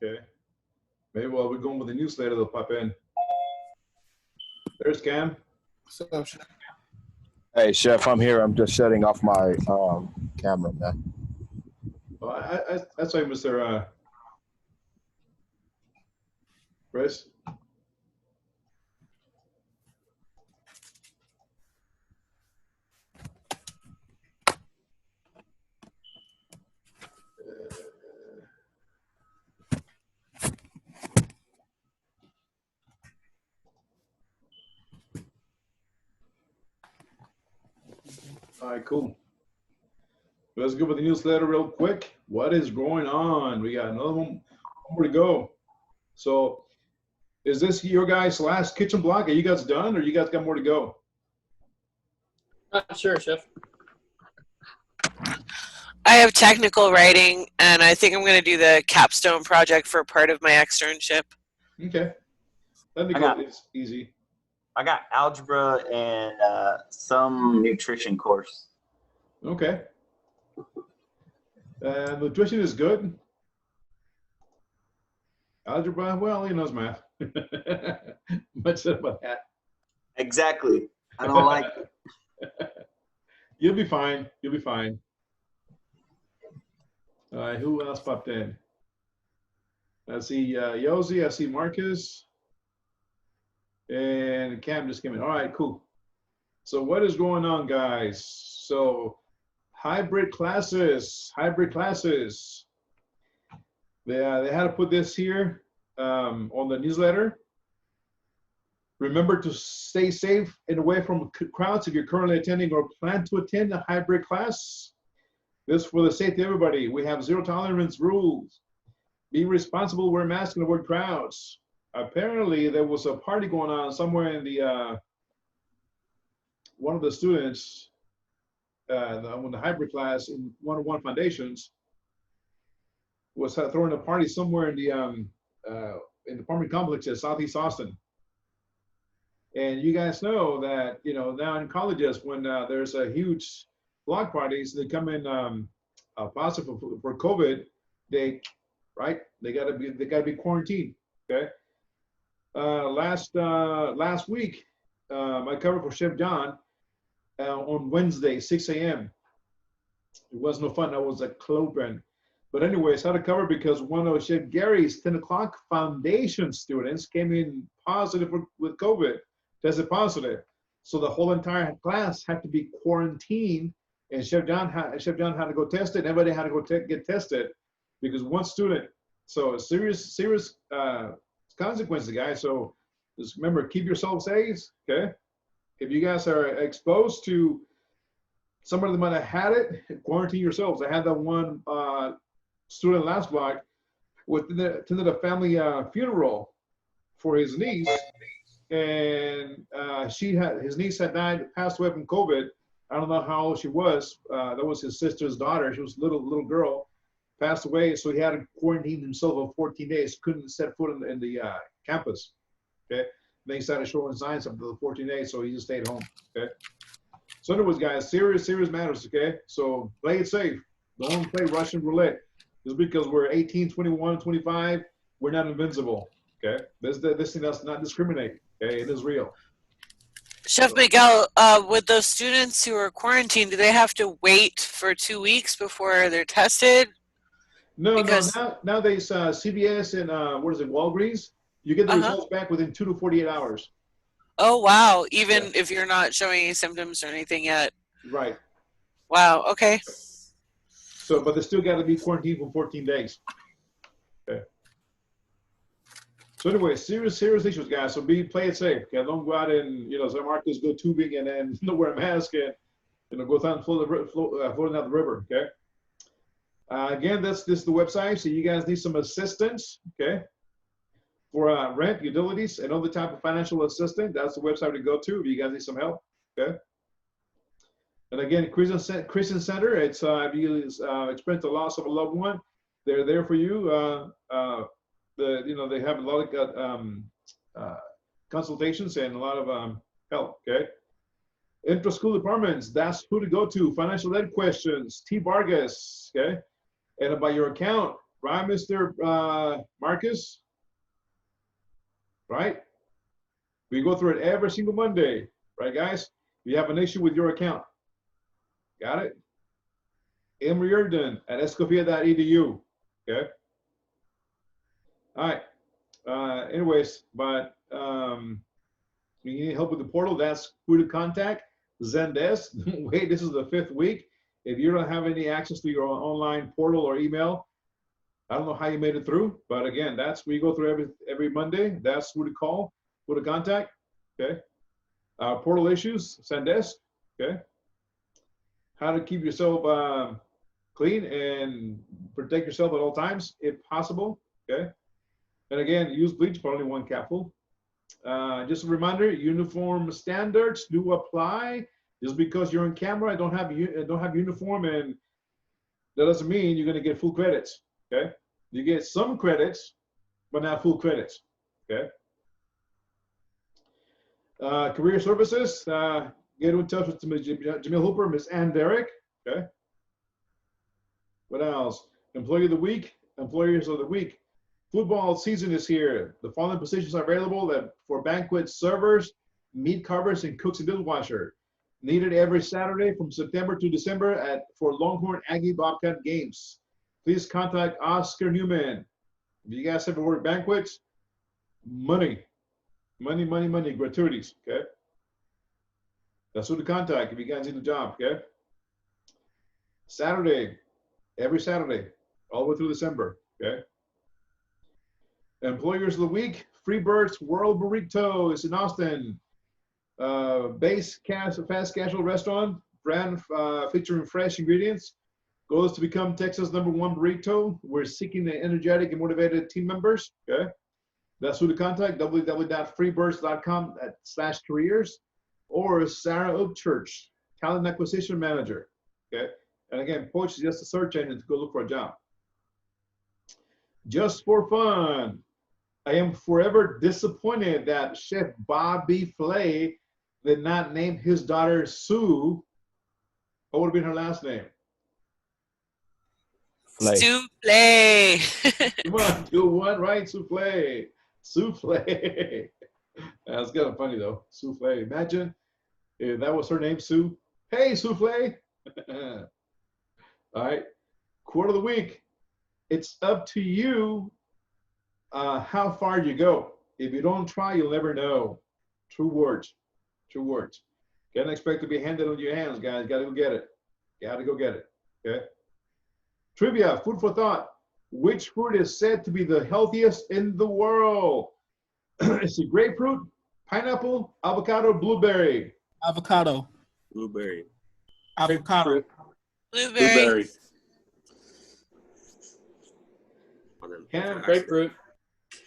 Okay. Maybe while we're going with the newsletter, they'll pop in. There's Cam. So, Hey, Chef, I'm here. I'm just shutting off my camera, man. Oh, that's right, Mr. Chris. All right, cool. Let's go with the newsletter real quick. What is going on? We got another one more to go. So is this your guys' last kitchen block? Are you guys done or you guys got more to go? Not sure, Chef. I have technical writing, and I think I'm going to do the capstone project for part of my externship. Okay. That'd be good. It's easy. I got algebra and some nutrition course. Okay. Nutrition is good. Algebra, well, he knows math. Much said about that. Exactly. I don't like it. You'll be fine. You'll be fine. All right, who else popped in? I see Yosi, I see Marcus, and Cam just came in. All right, cool. So what is going on, guys? So hybrid classes. They had to put this here on the newsletter. Remember to stay safe and away from crowds if you're currently attending or plan to attend a hybrid class. This for the safety of everybody. We have zero tolerance rules. Be responsible, wear masks, and avoid crowds. Apparently, there was a party going on somewhere in the one of the students on the hybrid class in 101 Foundations was throwing a party somewhere in the apartment complex at Southeast Austin. And you guys know that, you know, now in colleges, when there's a huge block parties, they come in positive for COVID, they gotta be quarantined. Okay. Last week, I covered for Chef John on Wednesday, 6 a.m. It was no fun. I was at Clopen. But anyways, I had to cover because one of Chef Gary's 10 o'clock foundation students came in positive with COVID, tested positive. So the whole entire class had to be quarantined, and Chef John had to go test it. Everybody had to go get tested because one student. So serious consequences, guys. So just remember, keep yourself safe. Okay. If you guys are exposed to somebody that might have had it, quarantine yourselves. I had that one student last block attended a family funeral for his niece, and his niece had passed away from COVID. I don't know how old she was. That was his sister's daughter. She was a little girl, passed away. So he had to quarantine himself for 14 days. Couldn't set foot in the campus. Okay. Then he started showing signs after the 14 days, so he just stayed home. Okay. So anyways, guys, serious matters. Okay. So play it safe. Don't play Russian roulette. Just because we're 18, 21, 25, we're not invincible. Okay. This thing does not discriminate. Okay. It is real. Chef Miguel, with those students who are quarantined, do they have to wait for 2 weeks before they're tested? No. Nowadays, CVS and Walgreens, you get the results back within 2 to 48 hours. Oh, wow. Even if you're not showing any symptoms or anything yet. Right. Wow. Okay. So, but they still got to be quarantined for 14 days. Okay. So anyway, serious issues, guys. So play it safe. Okay, don't go out and San Marcos go tubing and then not wear a mask and go down floating down the river. Okay. Again, this is the website. So you guys need some assistance. Okay. For rent, utilities, and other type of financial assistance, that's the website to go to if you guys need some help. Okay. And again, Christian Center. It's if you experience the loss of a loved one, they're there for you. They have a lot of consultations and a lot of help. Okay. Intra-school departments. That's who to go to. Financial ed questions. T. Vargas. Okay. And about your account. Right, Mr. Marcus? Right? We go through it every single Monday, right, guys? If you have an issue with your account, got it? Emory Urdan at escofia.edu. Okay. All right. Anyways, but you need help with the portal, that's who to contact. Zendesk. Wait, this is the 5th week. If you don't have any access to your online portal or email, I don't know how you made it through, but again, that's we go through every Monday. That's who to call, who to contact. Okay. Portal issues, Zendesk. Okay. How to keep yourself clean and protect yourself at all times, if possible. Okay. And again, use bleach, but only 1 capful. Just a reminder: uniform standards do apply. Just because you're on camera, I don't have uniform, and that doesn't mean you're going to get full credits. Okay, you get some credits, but not full credits. Okay. Career services. Get in touch with Ms. Jamil Hooper, Ms. Ann Derrick. Okay. What else? Employee of the week. Employers of the week. Football season is here. The following positions are available for banquet servers, meat carvers, and cooks and dishwasher. Needed every Saturday from September to December for Longhorn Aggie Bobcat games. Please contact Oscar Newman. If you guys ever work banquets, money, gratuities, okay? That's who to contact if you guys need a job, okay? Saturday, every Saturday, all the way through December, okay? Employers of the week, Freebird's World Burrito is in Austin. Fast casual restaurant, brand featuring fresh ingredients. Goal is to become Texas #1 burrito. We're seeking the energetic and motivated team members. Okay, that's who to contact. www.freebirds.com/careers, or Sarah Upchurch, talent acquisition manager. Okay, and again, Poach is just a search engine to go look for a job. Just for fun, I am forever disappointed that Chef Bobby Flay did not name his daughter Sue. What would have been her last name? Flay. Souffle. Come on, do one right, Souffle. Souffle. That's kind of funny though, Souffle. Imagine if that was her name, Sue. Hey, Souffle. All right, quote of the week. It's up to you how far you go. If you don't try, you'll never know. True words. True words. Can't expect to be handed on your hands, guys. Gotta go get it. Gotta go get it. Okay. Trivia, food for thought. Which fruit is said to be the healthiest in the world? Is it grapefruit, pineapple, avocado, blueberry? Avocado. Blueberry. Avocado. Blueberry. Grapefruit.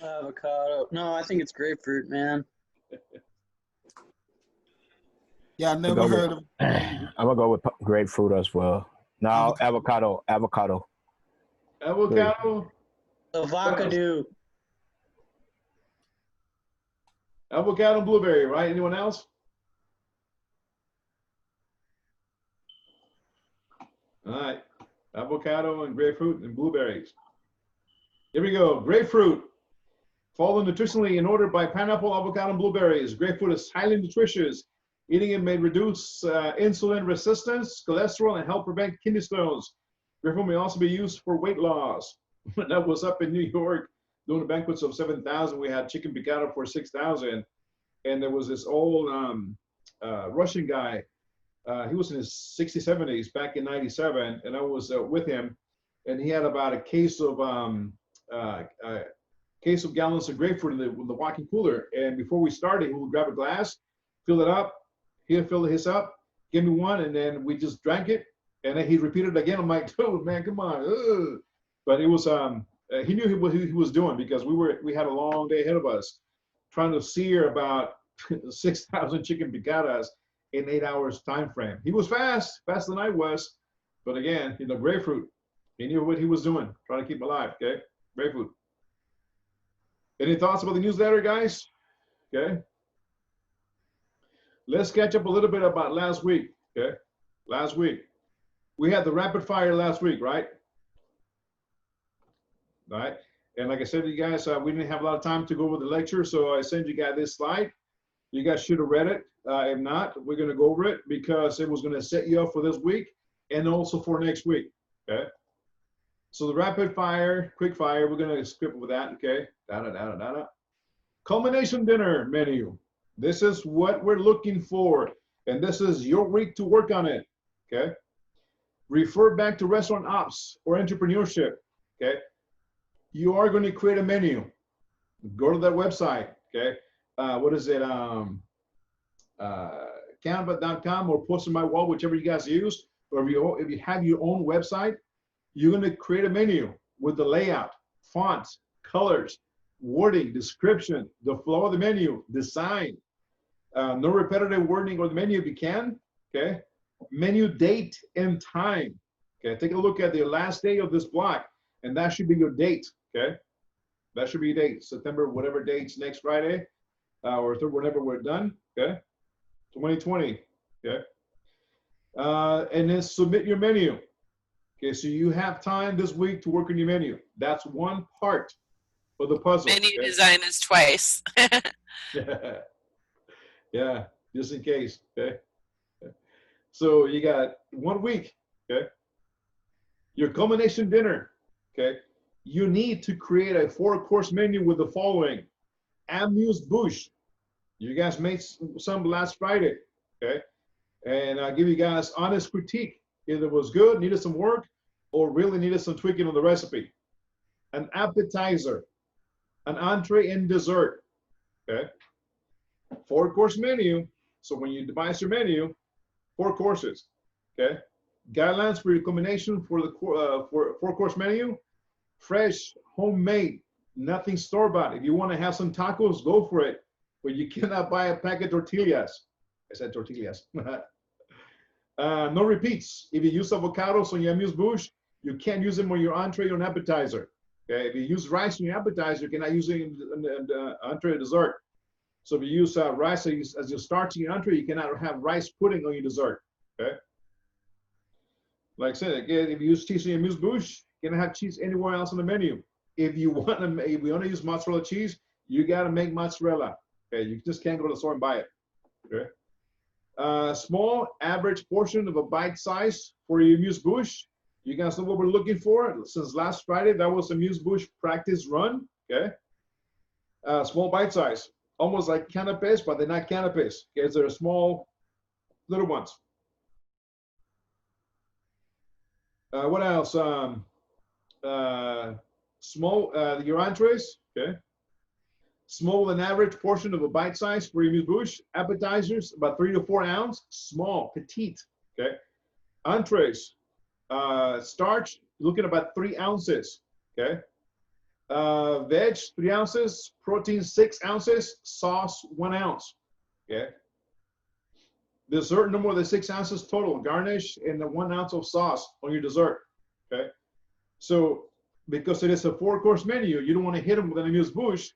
Avocado. No, I think it's grapefruit, man. Yeah, I never heard of. I'm gonna go with grapefruit as well. No, avocado. Avocado. Avocado. Avocado and blueberry, right? Anyone else? All right. Avocado and grapefruit and blueberries. Here we go. Grapefruit. Follow nutritionally in order by pineapple, avocado, and blueberries. Grapefruit is highly nutritious. Eating it may reduce insulin resistance, cholesterol, and help prevent kidney stones. Grapefruit may also be used for weight loss. When I was up in New York doing the banquets of 7,000, we had chicken picada for 6,000. And there was this old Russian guy. He was in his 60s, 70s back in 97. And I was with him. And he had about a case of gallons of grapefruit in the walk-in cooler. And before we started, he would grab a glass, fill it up. He'd fill his up, give me one, and then we just drank it. And then he repeated it again. I'm like, dude, man, come on. Ugh. But it was, he knew what he was doing because we had a long day ahead of us trying to sear about 6,000 chicken picadas in 8 hours time frame. He was faster than I was. But again, grapefruit. He knew what he was doing, trying to keep alive, okay? Grapefruit. Any thoughts about the newsletter, guys? Okay. Let's catch up a little bit about last week, okay? Last week. We had the rapid fire last week, right? All right. And like I said to you guys, we didn't have a lot of time to go over the lecture, so I sent you guys this slide. You guys should have read it. If not, we're going to go over it because it was going to set you up for this week and also for next week. Okay. So the rapid fire, quick fire, we're going to skip with that. Okay. Culmination dinner menu. This is what we're looking for. And this is your week to work on it. Okay. Refer back to restaurant ops or entrepreneurship. Okay. You are going to create a menu. Go to that website. Okay. What is it? Canva.com or post on my wall, whichever you guys use. Or if you have your own website, you're going to create a menu with the layout, fonts, colors, wording, description, the flow of the menu, design. No repetitive wording on the menu if you can. Okay. Menu date and time. Okay. Take a look at the last day of this block, and that should be your date. Okay. That should be your date. September, whatever date's next Friday, or whenever we're done. Okay. 2020. Okay. And then submit your menu. Okay. So you have time this week to work on your menu. That's one part of the puzzle. Menu okay? design is twice. Yeah. Yeah. Just in case. Okay. So you got 1 week. Okay. Your culmination dinner. Okay. You need to create a 4-course menu with the following: amuse-bouche. You guys made some last Friday, okay? And I'll give you guys honest critique. Either it was good, needed some work, or really needed some tweaking on the recipe. An appetizer, an entree and dessert, okay? 4-course menu. So when you devise your menu, 4 courses, okay? Guidelines for your combination for the 4-course menu: fresh, homemade, nothing store-bought. If you want to have some tacos, go for it. But you cannot buy a packet of tortillas. I said tortillas. No repeats. If you use avocados on your amuse-bouche, you can't use them on your entree or an appetizer. Okay? If you use rice on your appetizer, you cannot use it in the entree or dessert. So if you use rice as your starch in your entree, you cannot have rice pudding on your dessert. Okay? Like I said, again, if you use cheese on your amuse-bouche, you cannot have cheese anywhere else on the menu. If you want to use mozzarella cheese, you got to make mozzarella. Okay, you just can't go to the store and buy it. Okay. Small average portion of a bite size for your amuse-bouche. You guys know what we're looking for. Since last Friday, that was amuse-bouche practice run. Okay. Small bite size, almost like canapes, but they're not canapes. Okay, they're small, little ones. What else? Small, your entrees. Okay. Small and average portion of a bite size for your amuse-bouche. Appetizers, about 3 to 4 ounce. Small, petite. Okay. Entrees, starch, looking at about 3 ounces. Okay. Veg, 3 ounces. Protein, 6 ounces. Sauce, 1 ounce. Okay. Dessert, no more than 6 ounces total. Garnish and 1 ounce of sauce on your dessert. Okay. So because it is a 4-course menu, you don't want to hit them with an amuse-bouche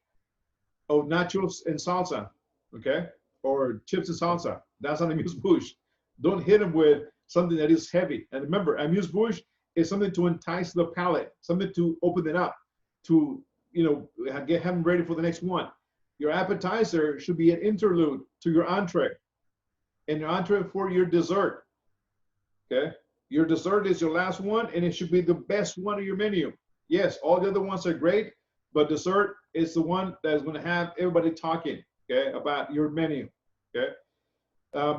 of nachos and salsa, okay? Or chips and salsa. That's not amuse-bouche. Don't hit them with something that is heavy. And remember, amuse-bouche is something to entice the palate, something to open it up, to, you know, have them ready for the next one. Your appetizer should be an interlude to your entree, and your entree for your dessert, okay? Your dessert is your last one, and it should be the best one of your menu. Yes, all the other ones are great, but dessert is the one that is going to have everybody talking, okay, about your menu, okay?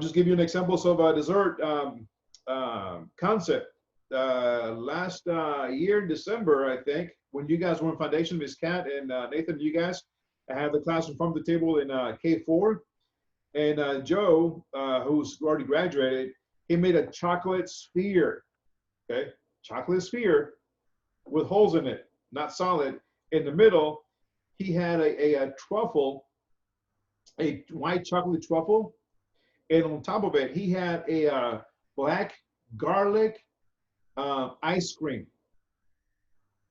Just give you an example of a dessert concept. Last year in December, I think, when you guys were in Foundation, Ms. Kat and Nathan, you guys, I had the class in front of the table in K4, and Joe, who's already graduated, he made a chocolate sphere, okay? Chocolate sphere with holes in it, not solid. In the middle, he had a truffle, a white chocolate truffle, and on top of it, he had a black garlic ice cream.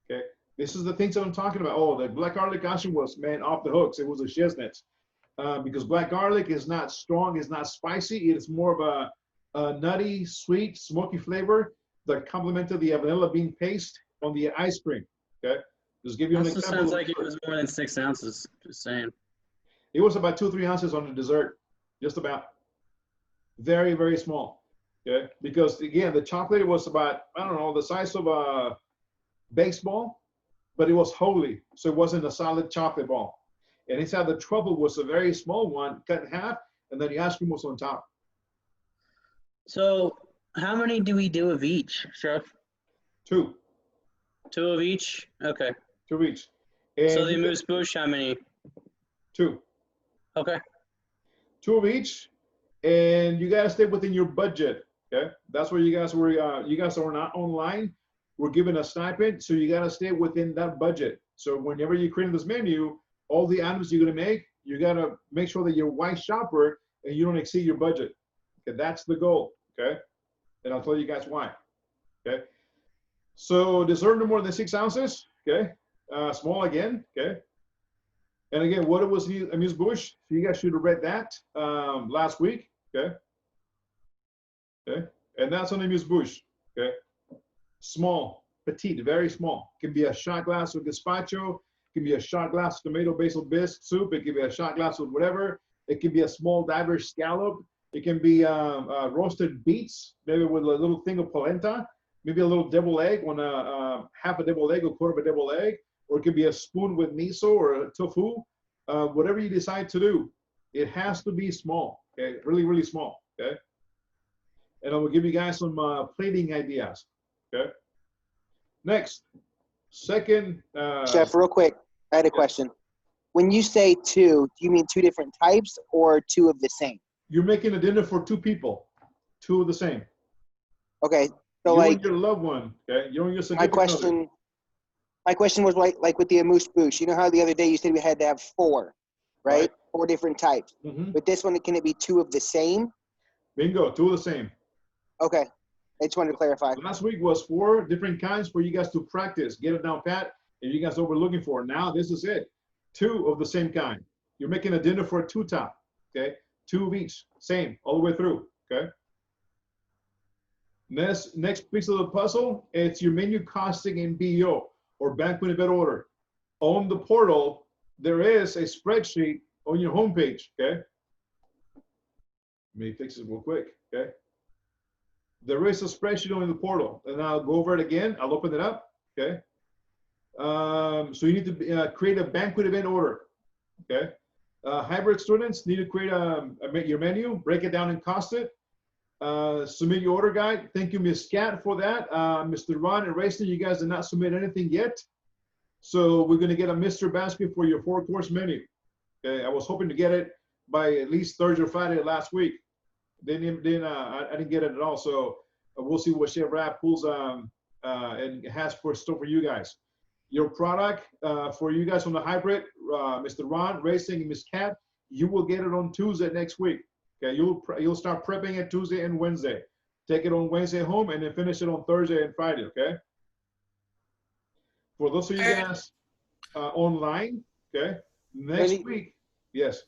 Okay, this is the things that I'm talking about. Oh, the black garlic ice cream was, man, off the hooks. It was a shiznit. Because black garlic is not strong, it's not spicy. It is more of a nutty, sweet, smoky flavor that complemented the vanilla bean paste on the ice cream. Okay. Just give you an Also example. sounds like it was more than 6 ounces. Just saying. It was about 2-3 ounces on the dessert, just about. Very, very small. Okay, because again, the chocolate was about, I don't know, the size of a baseball, but it was holy, so it wasn't a solid chocolate ball. And inside the truffle was a very small one, cut in half, and then the ice cream was on top. So how many do we do of each, Chef? 2 2 of each? Okay. each. And So the you get amuse bouche, how many? 2 Okay. of each, and you gotta stay within your budget. Okay, that's where you guys were. You guys are not online. We're given a stipend, so you gotta stay within that budget. So whenever you create this menu, all the items you're gonna make, you gotta make sure that you're a wise shopper and you don't exceed your budget. Okay, that's the goal. Okay, and I'll tell you guys why. Okay, so dessert no more than 6 ounces. Okay, small again. Okay. And again, what it was amuse bouche, so you guys should have read that last week, okay? Okay, and that's on amuse bouche, okay? Small, petite, very small. Can be a shot glass of gazpacho, can be a shot glass of tomato basil bisque soup, it can be a shot glass of whatever. It can be a small diver scallop. It can be roasted beets, maybe with a little thing of polenta, maybe a little deviled egg, half a deviled egg, a quarter of a deviled egg. Or it could be a spoon with miso or tofu, whatever you decide to do. It has to be small, okay? Really, really small, okay? And I will give you guys some plating ideas, okay? Next, second. Chef, real quick, I had a question. When you say 2, do you mean 2 different types or 2 of the same? You're making a dinner for 2 people, 2 of the same. Okay, so you like and your loved one, okay? You and your my significant other. question was like with the amuse bouche. You know how the other day you said we had to have 4, right? Right. 4 different types. Mhm. With this one, can it be 2 of the same? Bingo, 2 of the same. Okay, I just wanted to clarify. Last week was 4 different kinds for you guys to practice, get it down pat, and you guys know what we're looking for. Now this is it. 2 of the same kind. You're making a dinner for a 2 top, okay? 2 of each, same, all the way through, okay? Next piece of the puzzle, it's your menu costing in BO, or banquet event order. On the portal, there is a spreadsheet on your homepage, okay? Let me fix it real quick, okay? There is a spreadsheet on the portal, and I'll go over it again. I'll open it up, okay? So you need to create a banquet event order, okay? Hybrid students need to create your menu, break it down and cost it. Submit your order guide. Thank you, Ms. Cat, for that. Mr. Ron and Racing, you guys did not submit anything yet. So we're gonna get a mystery basket for your 4-course menu. Okay, I was hoping to get it by at least Thursday or Friday last week. I didn't get it at all. So we'll see what Chef Rap pulls and has for store for you guys. Your product for you guys on the hybrid, Mr. Ron, Racing, and Ms. Cat, you will get it on Tuesday next week. Okay, you'll start prepping it Tuesday and Wednesday. Take it on Wednesday home and then finish it on Thursday and Friday, okay? For those of you guys online, okay, next week, yes.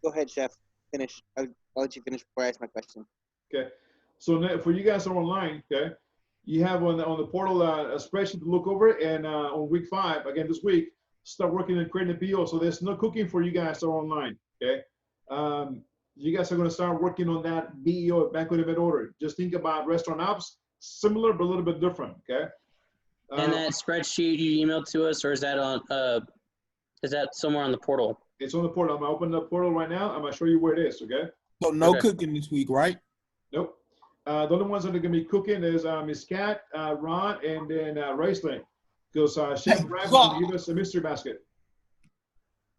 Go ahead, Chef. Finish. I'll let you finish before I ask my question. Okay, so for you guys who are online, okay, you have on the portal a spreadsheet to look over, and on week 5, again this week, start working and creating a PO. So there's no cooking for you guys who are online, okay? You guys are gonna start working on that BEO, banquet event order. Just think about restaurant ops, similar but a little bit different, okay? And that spreadsheet you emailed to us, or is that somewhere on the portal? It's on the portal. I'm gonna open the portal right now. I'm gonna show you where it is, okay? So no Okay. cooking this week, right? Nope. The only ones that are gonna be cooking is Miss Cat, Ron, and then Raceling. Because Chef Rap is gonna give us a mystery basket.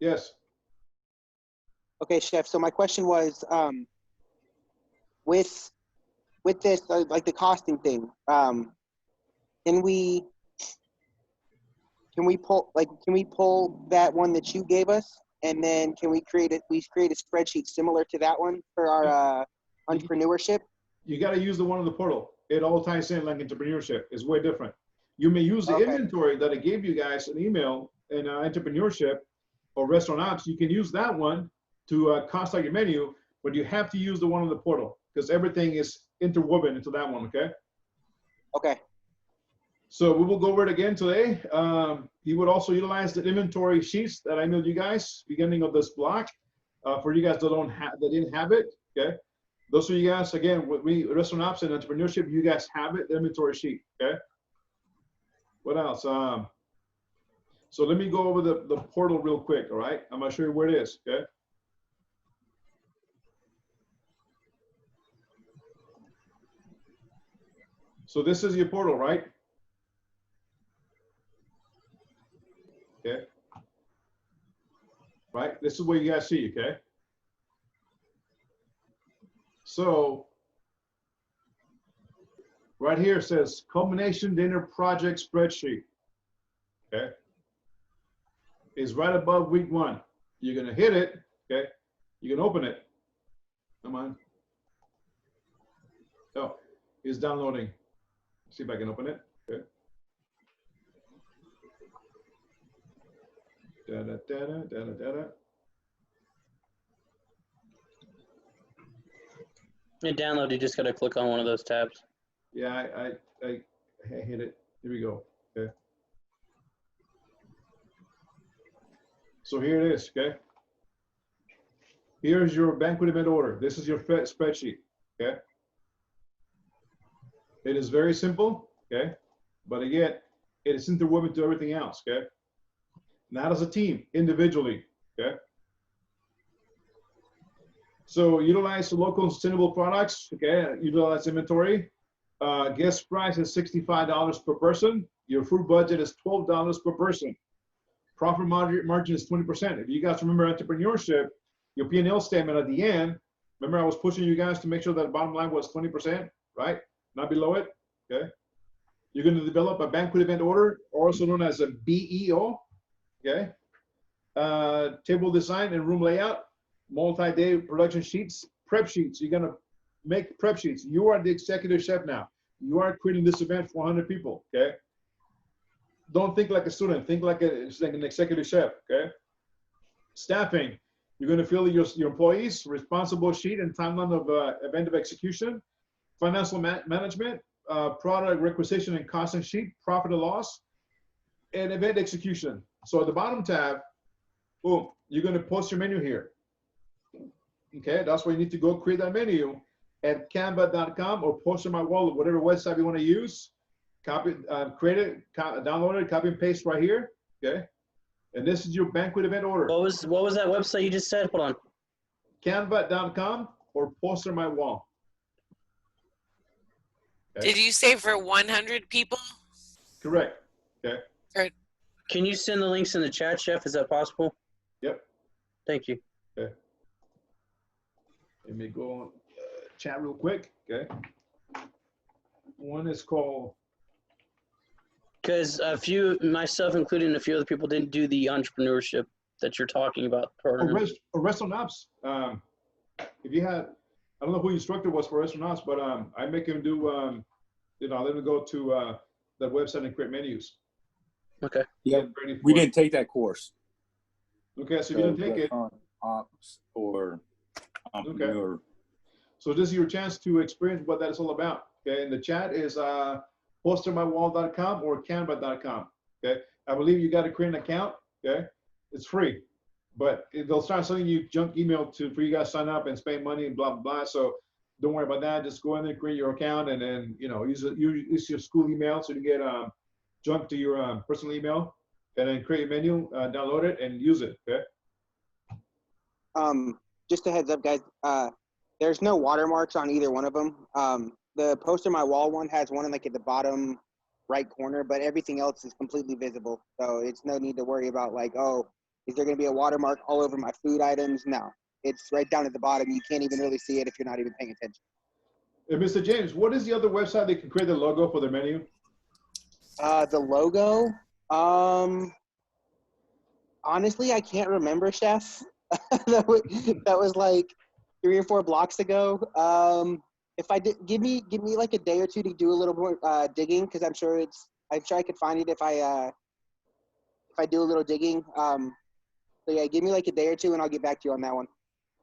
Yes. Okay, Chef. So my question was, with this, like the costing thing, can we pull that one that you gave us, and then can we create a spreadsheet similar to that one for our entrepreneurship? You got to use the one on the portal. It all ties in like entrepreneurship. It's way different. You may use the inventory that I gave you guys an email in entrepreneurship or restaurant ops. You can use that one to cost out your menu, but you have to use the one on the portal because everything is interwoven into that one, okay? Okay. So we will go over it again today. He would also utilize the inventory sheets that I emailed you guys beginning of this block. For you guys that didn't have it, okay? Those are you guys, again, restaurant ops and entrepreneurship, you guys have it, the inventory sheet, okay? What else? So let me go over the portal real quick, all right? I'm gonna show you where it is, okay? So this is your portal, right? Okay. Right, this is what you guys see, okay? So right here it says culmination dinner project spreadsheet, okay? It's right above week 1. You're gonna hit it, okay? You can open it. Come on. Oh, it's downloading. See if I can open it, okay? Da-da-da-da-da-da-da. To download, you just got to click on one of those tabs. Yeah, I hit it. Here we go. Okay. So here it is. Okay. Here's your banquet event order. This is your spreadsheet. Okay. It is very simple. Okay. But again, it is interwoven to everything else. Okay. Not as a team, individually. Okay. So utilize the local and sustainable products, okay? Utilize inventory. Guest price is $65 per person. Your food budget is $12 per person. Profit margin is 20%. If you guys remember entrepreneurship, your P&L statement at the end, remember I was pushing you guys to make sure that the bottom line was 20%, right? Not below it, okay? You're gonna develop a banquet event order, also known as a BEO, okay? Table design and room layout. Multi-day production sheets, prep sheets. You're gonna make prep sheets. You are the executive chef now. You are creating this event for 100 people, okay? Don't think like a student, think like an executive chef, okay? Staffing, you're gonna fill your employees, responsible sheet and timeline of event of execution, financial management, product requisition and costing sheet, profit and loss, and event execution. So at the bottom tab, boom, you're gonna post your menu here. Okay, that's where you need to go create that menu at canva.com or post on my wall or whatever website you want to use. Copy, create it, download it, copy and paste right here. Okay, and this is your banquet event order. What was that website you just said? Hold on. Canva.com or post on my wall. Okay. Did you say for 100 people? Correct. Okay. Can you send the links in the chat, Chef? Is that possible? Yep. Thank you. Okay. Let me go on chat real quick. Okay. One is called. Because a few, myself including a few other people, didn't do the entrepreneurship that you're talking about. Restaurant ops. If you had, I don't know who your instructor was for restaurant ops, but I make him do, you know, I let him go to that website and create menus. Okay. Yeah, we didn't take that course. Okay, so if you didn't take it. Ops or entrepreneur. Okay. So this is your chance to experience what that is all about. Okay, and the chat is postermywall.com or canva.com. Okay, I believe you got to create an account. Okay, it's free, but they'll start sending you junk email for you guys to sign up and spend money and blah blah blah. So don't worry about that. Just go in there, create your account, and then use your school email so you get junk to your personal email, and then create a menu, download it, and use it. Okay. Just a heads up, guys. There's no watermarks on either one of them. The Poster My Wall one has one like at the bottom right corner, but everything else is completely visible. So it's no need to worry about like, oh, is there going to be a watermark all over my food items? No, it's right down at the bottom. You can't even really see it if you're not even paying attention. Hey, Mr. James, what is the other website that can create the logo for the menu? The logo, honestly, I can't remember, Chef. that was like 3 or 4 blocks ago. If I did, give me like a day or two to do a little more digging, because I'm sure I could find it if I do a little digging. So yeah, give me like a day or two, and I'll get back to you on that one.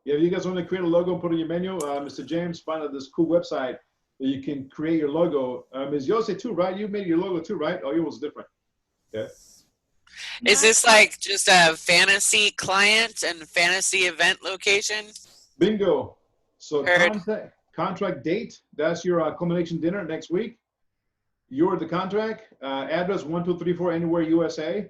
Yeah, if you guys want to create a logo and put it in your menu, Mr. James, find out this cool website that you can create your logo. Ms. Yose too, right? You made your logo too, right? Oh, yours was different. Yeah. Is this like just a fantasy client and fantasy event location? Bingo. So Heard. contract date, that's your culmination dinner next week. You're the contract. Address 1234 Anywhere USA.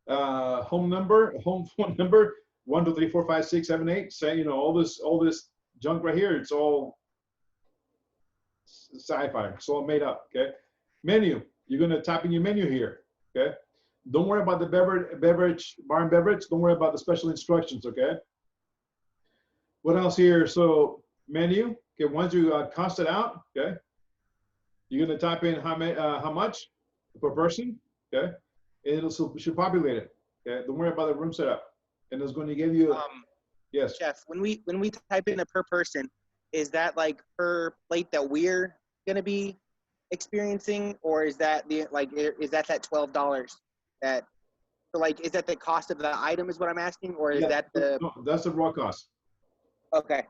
Home phone number 1234567 Say, you know, all this junk right here, it's all sci-fi. It's all made up. Okay. Menu. You're gonna type in your menu here. Okay. Don't worry about the beverage, bar and beverage. Don't worry about the special instructions. Okay. What else here? So menu. Okay. Once you cost it out. Okay. You're gonna type in how much per person. Okay. And it should populate it. Okay. Don't worry about the room setup. And it's going to give you. Yes. Chef, when we type in a per person, is that like per plate that we're gonna be experiencing, or is that is that $12 that, so like, is that the cost of the item is what I'm asking, or is that the? No, that's the raw cost. Okay.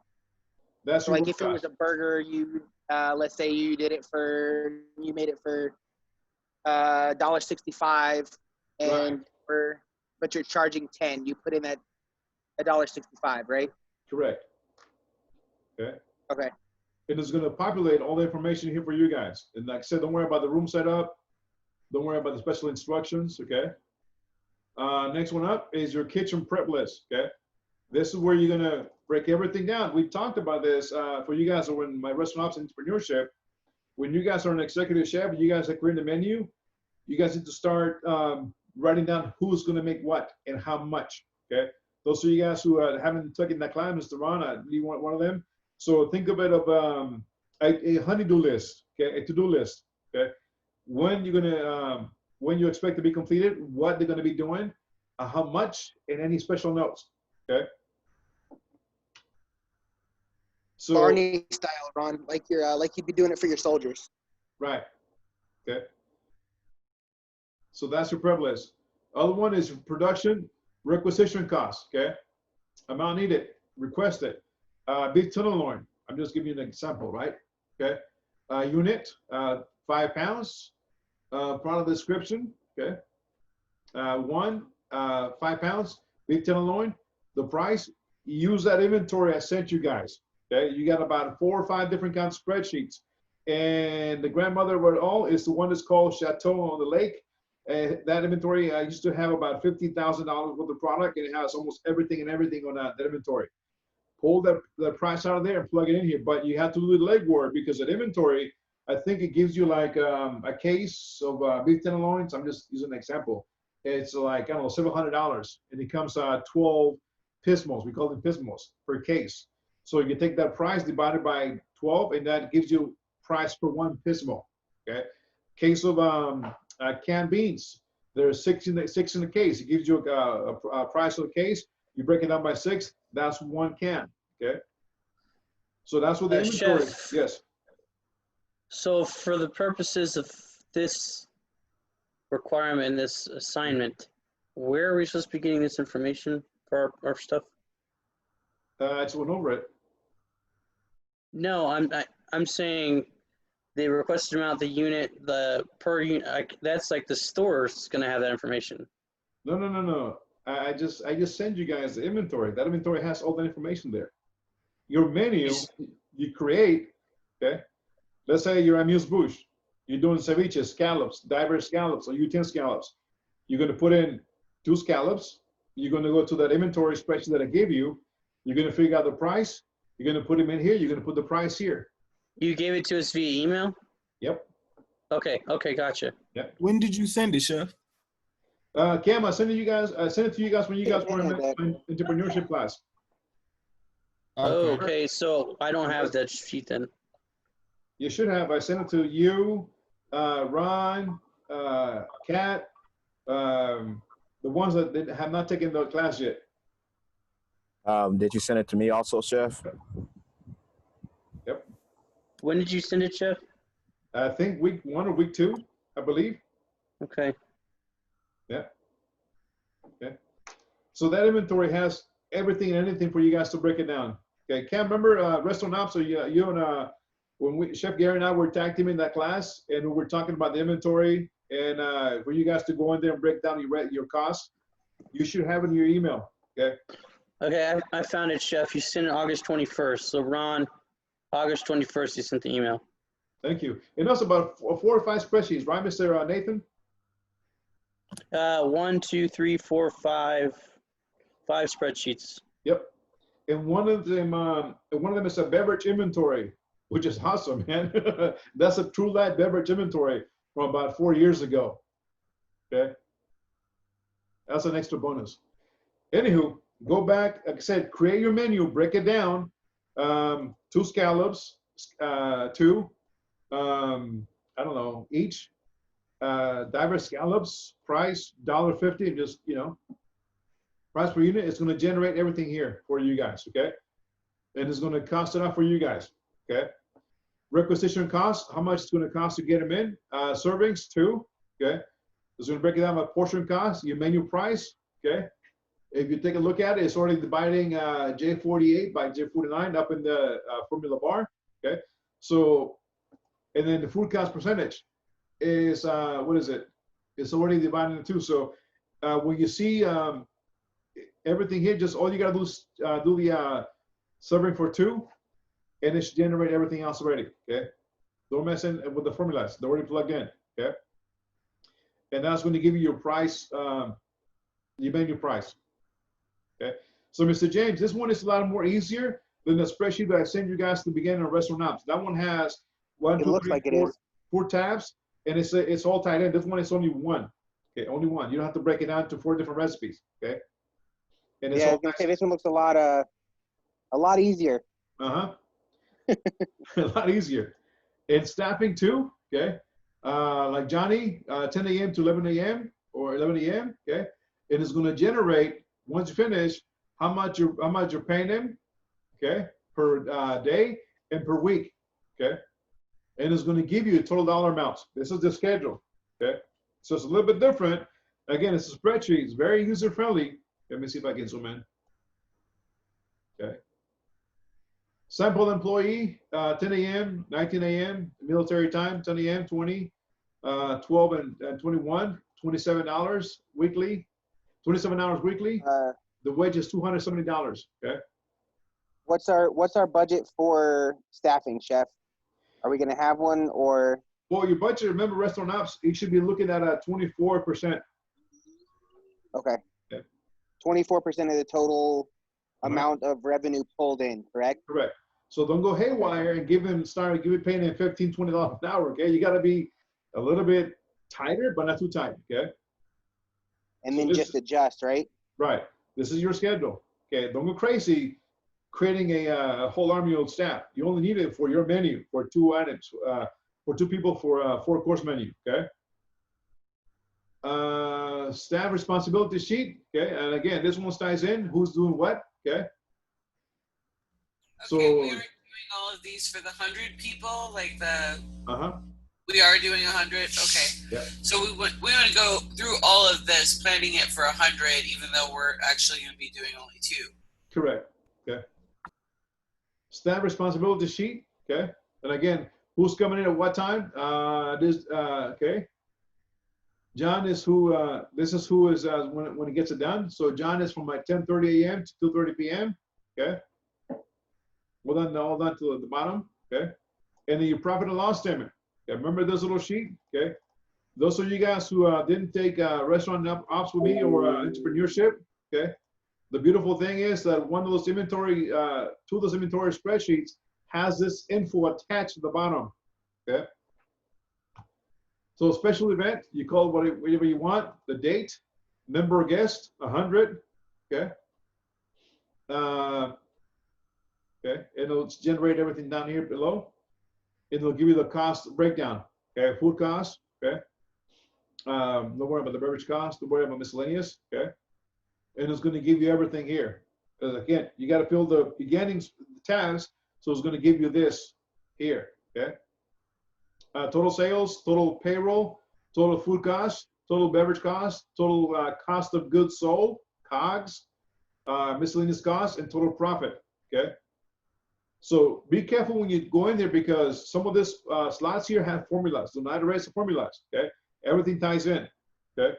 That's So like if it was a burger, you let's say you made it for $1.65, and but you're charging 10. You put in that $1.65, right? Correct. Okay. Okay. And it's going to populate all the information here for you guys. And like I said, don't worry about the room setup. Don't worry about the special instructions. Okay. Next one up is your kitchen prep list. Okay. This is where you're going to break everything down. We talked about this for you guys who are in my restaurant ops and entrepreneurship. When you guys are an executive chef, you guys are creating the menu. You guys need to start writing down who's going to make what and how much. Okay. Those of you guys who haven't taken that class, Mr. Ron, I really want one of them. So think of it of a honey-do list, okay, a to-do list. Okay, when you're gonna when you expect to be completed, what they're gonna be doing, how much, and any special notes. Okay. So Barney style, Ron, like you'd be doing it for your soldiers. Right. Okay. So that's your prep list. Other one is production requisition costs. Okay. Amount needed, requested. Beef tenderloin. I'm just giving you an example, right? Okay. Unit, 5 pounds. Product description. Okay. 5 pounds beef tenderloin. The price. Use that inventory I sent you guys. Okay. You got about 4 or 5 different kinds of spreadsheets. And the grandmother of it all is the one that's called Chateau on the Lake. That inventory, I used to have about $50,000 worth of product, and it has almost everything on that inventory. Pull the price out of there and plug it in here, but you have to do the legwork because that inventory, I think it gives you like a case of beef tenderloins. I'm just using an example. It's like, I don't know, $700, and it comes 12 pismos. We call them pismos per case. So you take that price divided by 12, and that gives you price per 1 pismo. Okay. Case of canned beans. There's 6 in the case. It gives you a price of the case. You break it down by 6. That's 1 can. Okay. So that's what the inventory. Chef, yes. So for the purposes of this requirement, this assignment, where are we supposed to be getting this information for our stuff? I just went over it. No, I'm saying the requested amount, the unit, the per unit. That's like the store's gonna have that information. No. I just send you guys the inventory. That inventory has all the information there. Your menu you create. Okay. Let's say you're amuse-bouche. You're doing ceviche, scallops, diverse scallops, or U10 scallops. You're going to put in 2 scallops. You're going to go to that inventory spreadsheet that I gave you. You're going to figure out the price. You're going to put them in here. You're going to put the price here. You gave it to us via email? Yep. Okay, gotcha. Yep. When did you send it, Chef? Cam, I sent it to you guys when you guys were in entrepreneurship class. Okay, so I don't have that sheet then. You should have. I sent it to you, Ron, Kat, the ones that have not taken the class yet. Did you send it to me also, Chef? Yep. When did you send it, Chef? I think week 1 or week 2, I believe. Okay. Yeah. Okay. So that inventory has everything and anything for you guys to break it down. Okay. Can't remember restaurant ops. So you and when Chef Gary and I were tag teaming that class, and we were talking about the inventory, and for you guys to go in there and break down your costs, you should have it in your email. Okay. Okay, I found it, Chef. You sent it August 21st. So Ron, August 21st, you sent the email. Thank you. And also about 4 or 5 spreadsheets, right, Mr. Nathan? 1, 2, 3, 4, 5 spreadsheets. Yep. And one of them is a beverage inventory, which is awesome, man. That's a True Light beverage inventory from about 4 years ago. Okay. That's an extra bonus. Anywho, go back, like I said, create your menu, break it down. 2 scallops, 2, I don't know, each. Diverse scallops, price $1.50, and just, price per unit. It's going to generate everything here for you guys, okay? And it's going to cost enough for you guys, okay? Requisition cost, how much it's going to cost to get them in. Servings, 2, okay? It's going to break it down by portion cost, your menu price, okay? If you take a look at it, it's already dividing J48 by J49 up in the formula bar, okay? So, and then the food cost percentage is, what is it? It's already divided into 2. So when you see everything here, just all you gotta do is do the serving for 2, and it should generate everything else already, okay? Don't mess in with the formulas, they're already plugged in, okay? And that's going to give you your price, your menu price, okay? So Mr. James, this one is a lot more easier than the spreadsheet that I sent you guys to the beginning of Restaurant Ops. That one has 1, 2, 3, 4 tabs, and it's all tied in. This one is only 1. Okay, only 1. You don't have to break it down to 4 different recipes. Okay. And it's yeah, I was gonna say this one looks a lot easier. A lot easier. And staffing too. Okay. Like Johnny, 10 a.m. to 11 a.m. or 11 a.m. Okay. And it's going to generate, once you finish, how much you're paying them. Okay. Per day and per week. Okay. And it's going to give you a total dollar amounts. This is the schedule, okay? So it's a little bit different. Again, it's a spreadsheet. It's very user-friendly. Let me see if I can zoom in. Okay. Sample employee, 10 a.m., 19 a.m., military time, 10 a.m., 20, 12 and 21, $27 weekly, 27 hours weekly. The wage is $270, okay? What's our budget for staffing, Chef? Are we going to have one, or? Well, your budget, remember Restaurant Ops, you should be looking at a 24%. Okay. Okay. 24% of the total amount of revenue pulled in, correct? Correct. So don't go haywire and paying them $15, $20 an hour, okay? You got to be a little bit tighter, but not too tight, okay? And then just adjust, right? Right. This is your schedule, okay? Don't go crazy creating a whole army of staff. You only need it for your menu, for 2 items, for 2 people for a 4-course menu, okay? Staff responsibility sheet, okay? And again, this one ties in, who's doing what, okay? So, okay, we are doing all of these for the 100 people, like the. We are doing 100. Okay. Yeah. So we want to go through all of this, planning it for 100, even though we're actually going to be doing only 2. Correct. Okay. Staff responsibility sheet. Okay. And again, who's coming in at what time? Okay. John is who. This is who is when it gets it done. So John is from like 10:30 a.m. to 2:30 p.m. Okay. Well done, all done to the bottom. Okay. And then your profit and loss statement. Okay. Remember this little sheet. Okay. Those of you guys who didn't take restaurant ops with me or entrepreneurship. Okay. The beautiful thing is that one of those inventory, 2 of those inventory spreadsheets has this info attached to the bottom. Okay. So special event, you call it whatever you want. The date, number of guests, 100. Okay. Okay. And it'll generate everything down here below. It'll give you the cost breakdown. Okay. Food cost. Okay. Don't worry about the beverage cost. Don't worry about miscellaneous. Okay. And it's going to give you everything here. Again, you got to fill the beginning tabs, so it's going to give you this here, okay? Total sales, total payroll, total food cost, total beverage cost, total cost of goods sold, COGS, miscellaneous costs, and total profit, okay? So be careful when you go in there because some of this slots here have formulas. Do not erase the formulas, okay? Everything ties in, okay?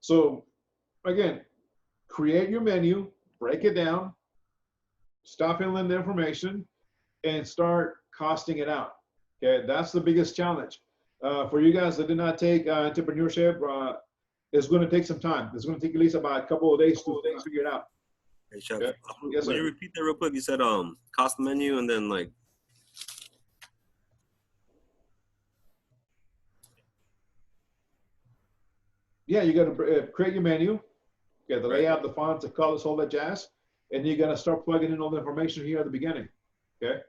So again, create your menu, break it down, stop filling in the information, and start costing it out, okay? That's the biggest challenge. For you guys that did not take entrepreneurship, it's going to take some time. It's going to take at least about a couple of days to figure it out. Hey, Chef, Yeah. Yes, will sir. you repeat that real quick? You said cost menu and then like. Yeah, you got to create your menu, okay, the layout, the fonts, the colors, all that jazz, and you got to start plugging in all the information here at the beginning, okay?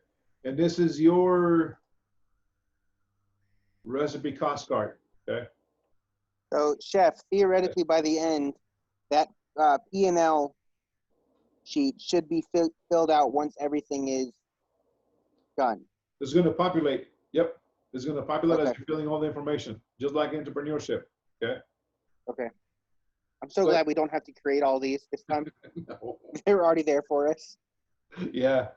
And this is your recipe cost card, okay? So, Chef, theoretically, by the end, that P&L sheet should be filled out once everything is done. It's going to populate. Yep, it's going to populate as Okay. you're filling all the information, just like entrepreneurship, okay? Okay. I'm so glad we don't have to create all these this time. No. They were already there for us. Yeah.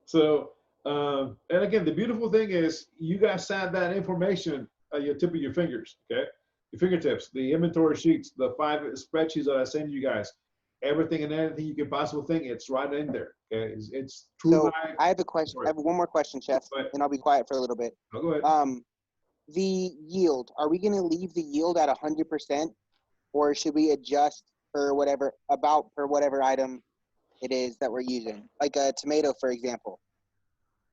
So, and again, the beautiful thing is you guys have that information at your tip of your fingers, okay? Your fingertips, the inventory sheets, the 5 spreadsheets that I send you guys, everything and anything you can possibly think, it's right in there, okay? It's true. So I have a question. I have one more question, Chef, Go ahead. and I'll be quiet for a little bit. No, go ahead. The yield, are we going to leave the yield at 100%, or should we adjust for whatever item it is that we're using? Like a tomato, for example,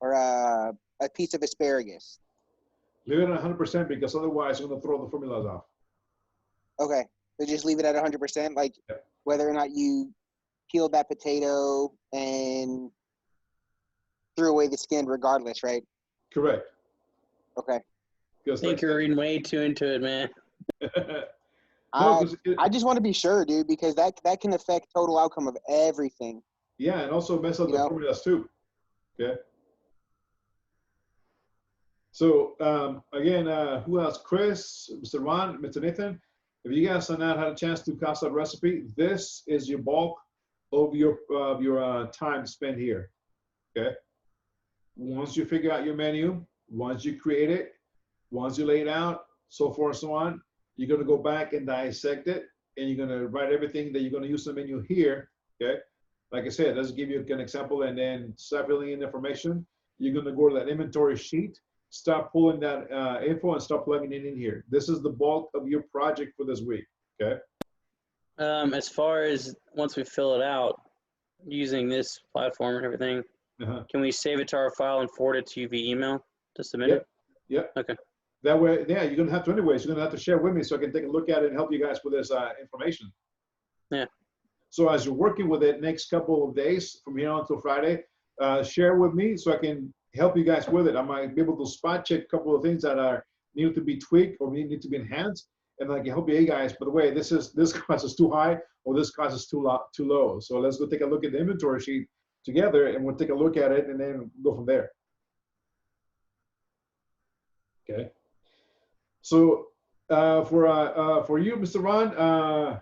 or a piece of asparagus. Leave it at 100% because otherwise you're going to throw the formulas off. Okay, so just leave it at 100%, like Yeah. whether or not you peeled that potato and threw away the skin regardless, right? Correct. Okay. I Because think you're reading way too into it, man. no, 'cause I just want to be sure, dude, because that can affect total outcome of everything. yeah, and also mess up You the know? formulas too. Okay. So again, who else? Chris, Mr. Ron, Mr. Nathan. If you guys have not had a chance to cost that recipe, this is your bulk of your time spent here. Okay. Once you figure out your menu, once you create it, once you lay it out, so forth and so on, you're gonna go back and dissect it, and you're gonna write everything that you're gonna use the menu here. Okay. Like I said, let's give you an example, and then start filling in information. You're gonna go to that inventory sheet, start pulling that info, and start plugging it in here. This is the bulk of your project for this week. Okay. As far as once we fill it out using this platform and everything, Uh-huh. can we save it to our file and forward it to you via email to submit it? Yep. Okay. That way, yeah, you're gonna have to anyways. You're gonna have to share with me so I can take a look at it and help you guys with this information. Yeah. So as you're working with it next couple of days from here on until Friday, share with me so I can help you guys with it. I might be able to spot check a couple of things that are need to be tweaked or need to be enhanced, and I can help you. Hey guys, by the way, this cost is too high or this cost is too low. So let's go take a look at the inventory sheet together, and we'll take a look at it and then go from there. Okay. So for you, Mr. Ron,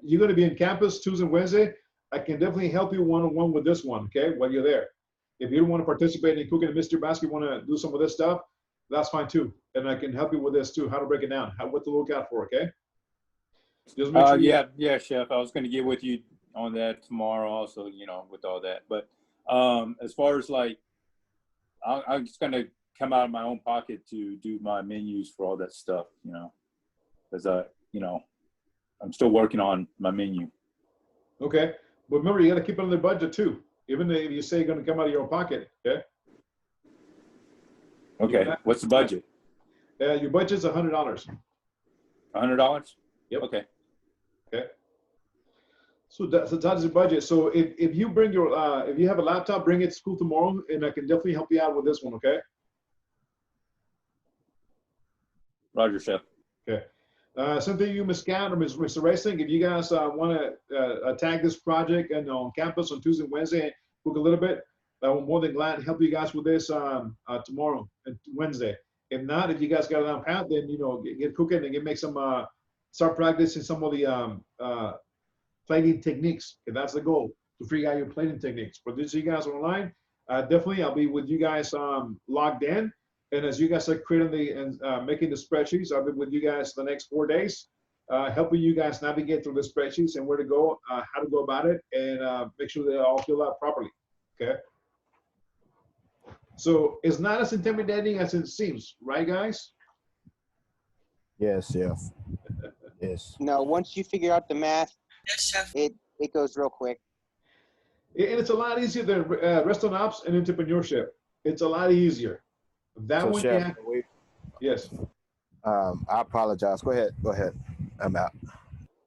you're going to be in campus Tuesday and Wednesday. I can definitely help you one-on-one with this one, okay, while you're there. If you don't want to participate in Cooking and Mystery Basket, want to do some of this stuff, that's fine too. And I can help you with this too, how to break it down, what to look out for, okay? Just make sure yeah, Chef. I was going to get with you on that tomorrow also, with all that. But as far as like, I'm just going to come out of my own pocket to do my menus for all that stuff, because I'm still working on my menu. Okay, but remember, you got to keep it on the budget too, even if you say you're going to come out of your own pocket, okay? Okay, what's the budget? Your budget's $100. $100? Yep. Okay. Okay. So that's the budget. So if you bring your if you have a laptop, bring it to school tomorrow, and I can definitely help you out with this one. Okay. Roger, Chef. Okay. Same thing, you, Ms. Cat or Mr. Racing. If you guys want to tag this project and on campus on Tuesday and Wednesday, cook a little bit, I'm more than glad to help you guys with this tomorrow and Wednesday. If not, if you guys got it down pat, then get cooking and make some start practicing some of the plating techniques. Okay, that's the goal. to figure out your plating techniques. For these of you guys online, definitely I'll be with you guys logged in. And as you guys are creating and making the spreadsheets, I'll be with you guys the next 4 days, helping you guys navigate through the spreadsheets and where to go, how to go about it, and make sure they all fill out properly. Okay. So it's not as intimidating as it seems, right, guys? Yes, Chef. Yes. No, once you figure out the math, Yes, Chef. it goes real quick. And it's a lot easier than restaurant ops and entrepreneurship. It's a lot easier. That So, one, Chef, yeah. Yes. I apologize. Go ahead. Go ahead. I'm out.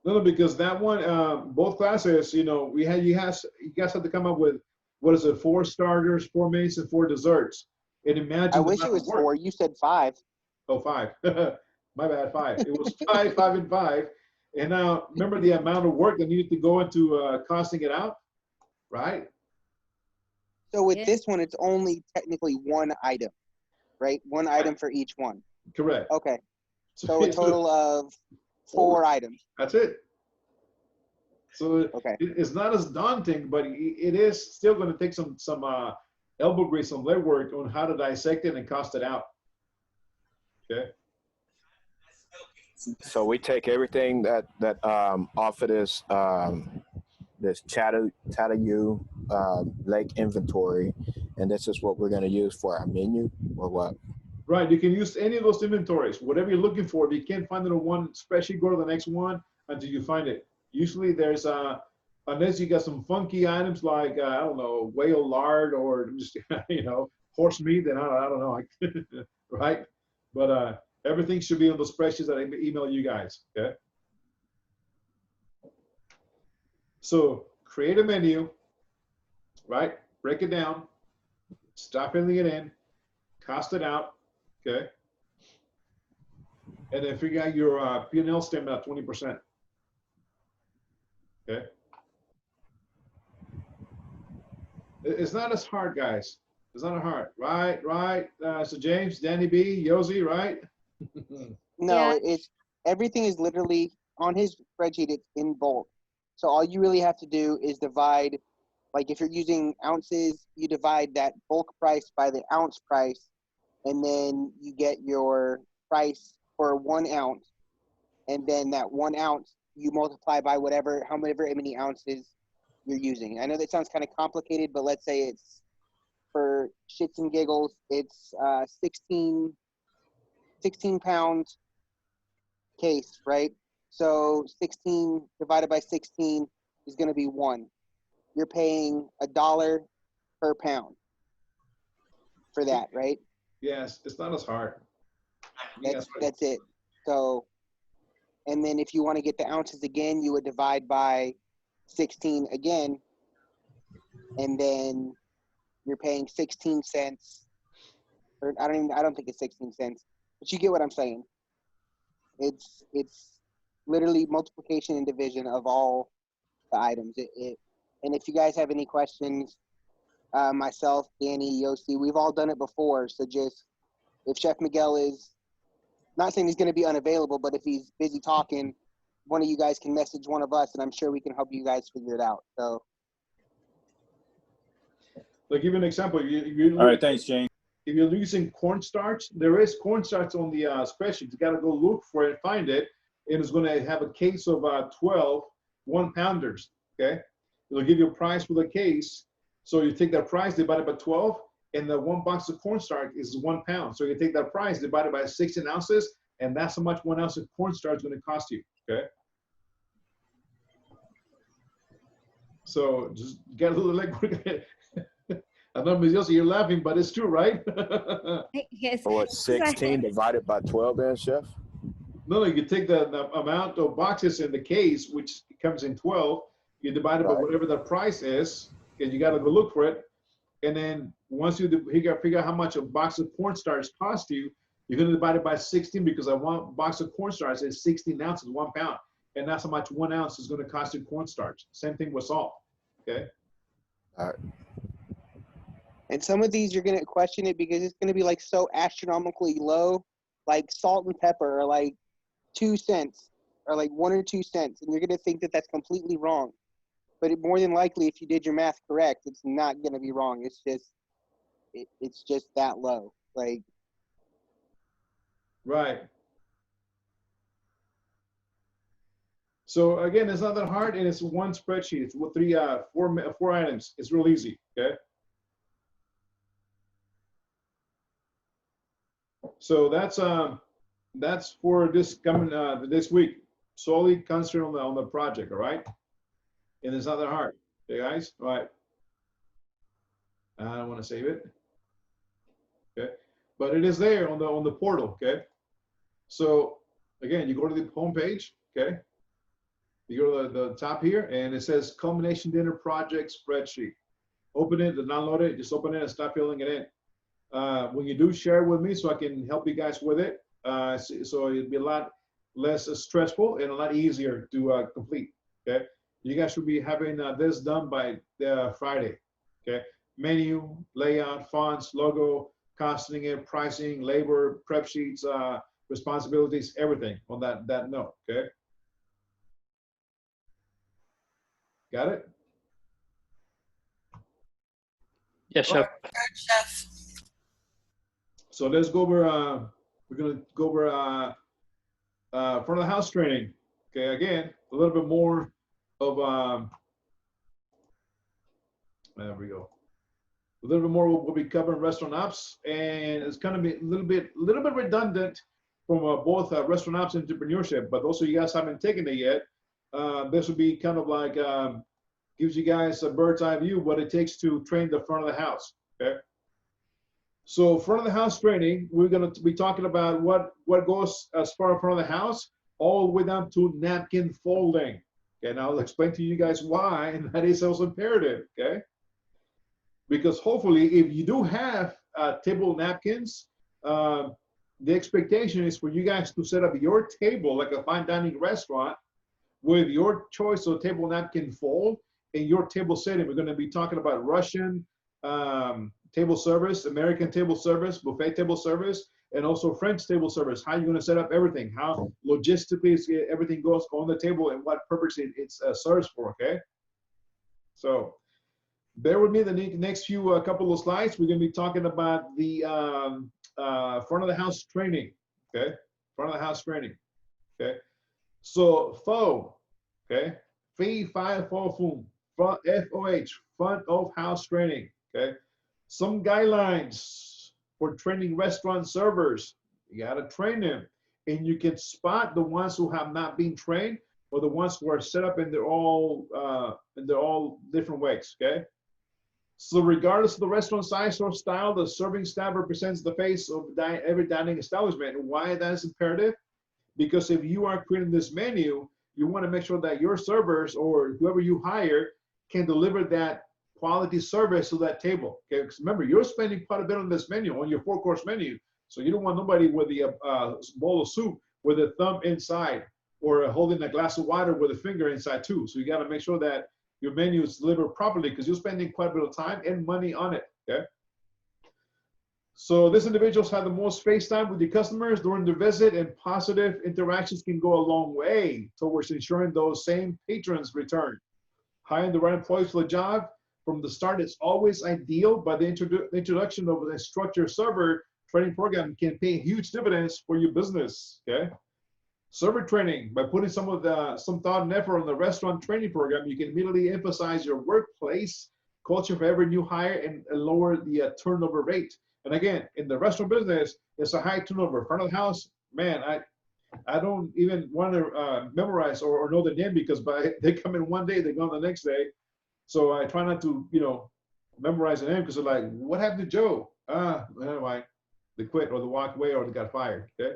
No, because that one, both classes, you know, you guys have to come up with, what is it, 4 starters, 4 mains, and 4 desserts. And imagine. I the wish it amount was of work. 4. You said 5. Oh, 5. My bad, 5. It was 5, 5, and 5. And now remember the amount of work that needed to go into costing it out, right? So with this one, it's only technically 1 item, right? 1 item for each one. Correct. Okay. So a total of 4 items. That's it. So Okay. it's not as daunting, but it is still going to take some elbow grease, some legwork on how to dissect it and cost it out. Okay. So we take everything that off of this Chattahoochee lake inventory, and this is what we're going to use for our menu, or what? Right. You can use any of those inventories, whatever you're looking for. If you can't find it on one spreadsheet, go to the next one until you find it. Usually there's unless you got some funky items like I don't know, whale lard or just horse meat, then I don't know. Right. But everything should be on the spreadsheets that I email you guys. Okay. So create a menu, right? Break it down, stop filling it in, cost it out, okay? And then figure out your P&L statement at 20%. Okay. It's not as hard, guys. It's not hard, right? So James, Danny B, Yosi, right? No, it's everything is literally on his spreadsheet. It's in bulk. So all you really have to do is divide, like if you're using ounces, you divide that bulk price by the ounce price, and then you get your price for 1 ounce. And then that 1 ounce, you multiply by however many ounces you're using. I know that sounds kind of complicated, but let's say it's, for shits and giggles, it's 16 pound case, right? So 16 divided by 16 is going to be 1. You're paying $1 per pound for that, right? Yes, it's not as hard. That's it. So, and then if you want to get the ounces again, you would divide by 16 again, and then you're paying 16 cents. Or I don't think it's 16 cents, but you get what I'm saying. It's literally multiplication and division of all the items. And if you guys have any questions, myself, Danny, Yossi, we've all done it before. So just, if Chef Miguel is, not saying he's going to be unavailable, but if he's busy talking, one of you guys can message one of us, and I'm sure we can help you guys figure it out. So, Like, give you an example. All right, thanks, James. If you're using cornstarch, there is cornstarch on the spreadsheet. You got to go look for it, find it, and it's going to have a case of 12 1-pounders. Okay, it'll give you a price for the case. So you take that price divided by 12, and the 1 box of cornstarch is 1 pound. So you take that price divided by 16 ounces, and that's how much 1 ounce of cornstarch is going to cost you. Okay. So just get a little legwork. I know, Ms. Yossi, you're laughing, but it's true, right? Yes. So it's 16 divided by 12 then, Chef? No, you take the amount of boxes in the case, which comes in 12, you divide it by whatever the price is, and you got to go look for it. And then once you figure out how much a box of cornstarch costs you, you're going to divide it by 16, because a 1 box of cornstarch is 16 ounces, 1 pound. And that's how much 1 ounce is going to cost you cornstarch. Same thing with salt. Okay. All right. and some of these you're going to question it because it's going to be like so astronomically low, like salt and pepper are like 2 cents or like 1 or 2 cents. And you're going to think that that's completely wrong. but more than likely, if you did your math correct, it's not going to be wrong. It's just that low. Like, Right. So again, it's not that hard, and it's one spreadsheet. It's with four items. It's real easy. Okay. So that's for this coming this week. Solely concentrate on the project. All right. And it's not that hard. Okay, guys. All right. I don't want to save it. Okay. But it is there on the portal. Okay. So again, you go to the home page. Okay. You go to the top here, and it says Culmination Dinner Project Spreadsheet. Open it and download it. Just open it and start filling it in. When you do, share it with me so I can help you guys with it. So it'll be a lot less stressful and a lot easier to complete. Okay. You guys should be having this done by Friday. Okay. Menu, layout, fonts, logo, costing it, pricing, labor, prep sheets, responsibilities, everything on that note. Okay. Got it? Yes, Chef. Chef. So let's go over, we're gonna go over front of the house training. Okay, again, a little bit more of, there we go. A little bit more we'll be covering restaurant ops, and it's gonna be a little bit redundant from both restaurant ops and entrepreneurship, but also you guys haven't taken it yet. This would be kind of like, gives you guys a bird's eye view what it takes to train the front of the house, okay? So front of the house training, we're gonna be talking about what goes as far in front of the house, all the way down to napkin folding. Okay, and I'll explain to you guys why, and that is also imperative, okay? Because hopefully, if you do have table napkins, the expectation is for you guys to set up your table like a fine dining restaurant with your choice of table napkin fold and your table setting. We're going to be talking about Russian table service, American table service, buffet table service, and also French table service. How you're going to set up everything, how logistically everything goes on the table and what purpose it serves for, okay? So bear with me the next few couple of slides. We're going to be talking about the front of the house training, okay? Front of the house training, okay? So FO, okay? Fee, fi, fo, fum, FOH, front of house training, okay? Some guidelines for training restaurant servers. You got to train them, and you can spot the ones who have not been trained or the ones who are set up and they're all different ways, okay? So regardless of the restaurant size or style, the serving staff represents the face of every dining establishment. Why that is imperative? Because if you are creating this menu, you want to make sure that your servers or whoever you hire can deliver that quality service to that table. Okay, because remember, you're spending quite a bit on this menu, on your 4-course menu. So you don't want nobody with the bowl of soup with a thumb inside or holding a glass of water with a finger inside too. So you got to make sure that your menu is delivered properly because you're spending quite a bit of time and money on it. Okay. So these individuals have the most face time with the customers during the visit, and positive interactions can go a long way towards ensuring those same patrons return. Hiring the right employees for the job from the start is always ideal, but the introduction of a structured server training program can pay huge dividends for your business. Okay. Server training, by putting some thought and effort on the restaurant training program, you can immediately emphasize your workplace culture for every new hire and lower the turnover rate. And again, in the restaurant business, it's a high turnover. Front of the house, man, I don't even want to memorize or know the name because they come in one day, they go the next day. So I try not to, memorize the name because they're like, what happened to Joe? Anyway, they quit or they walked away or they got fired. Okay.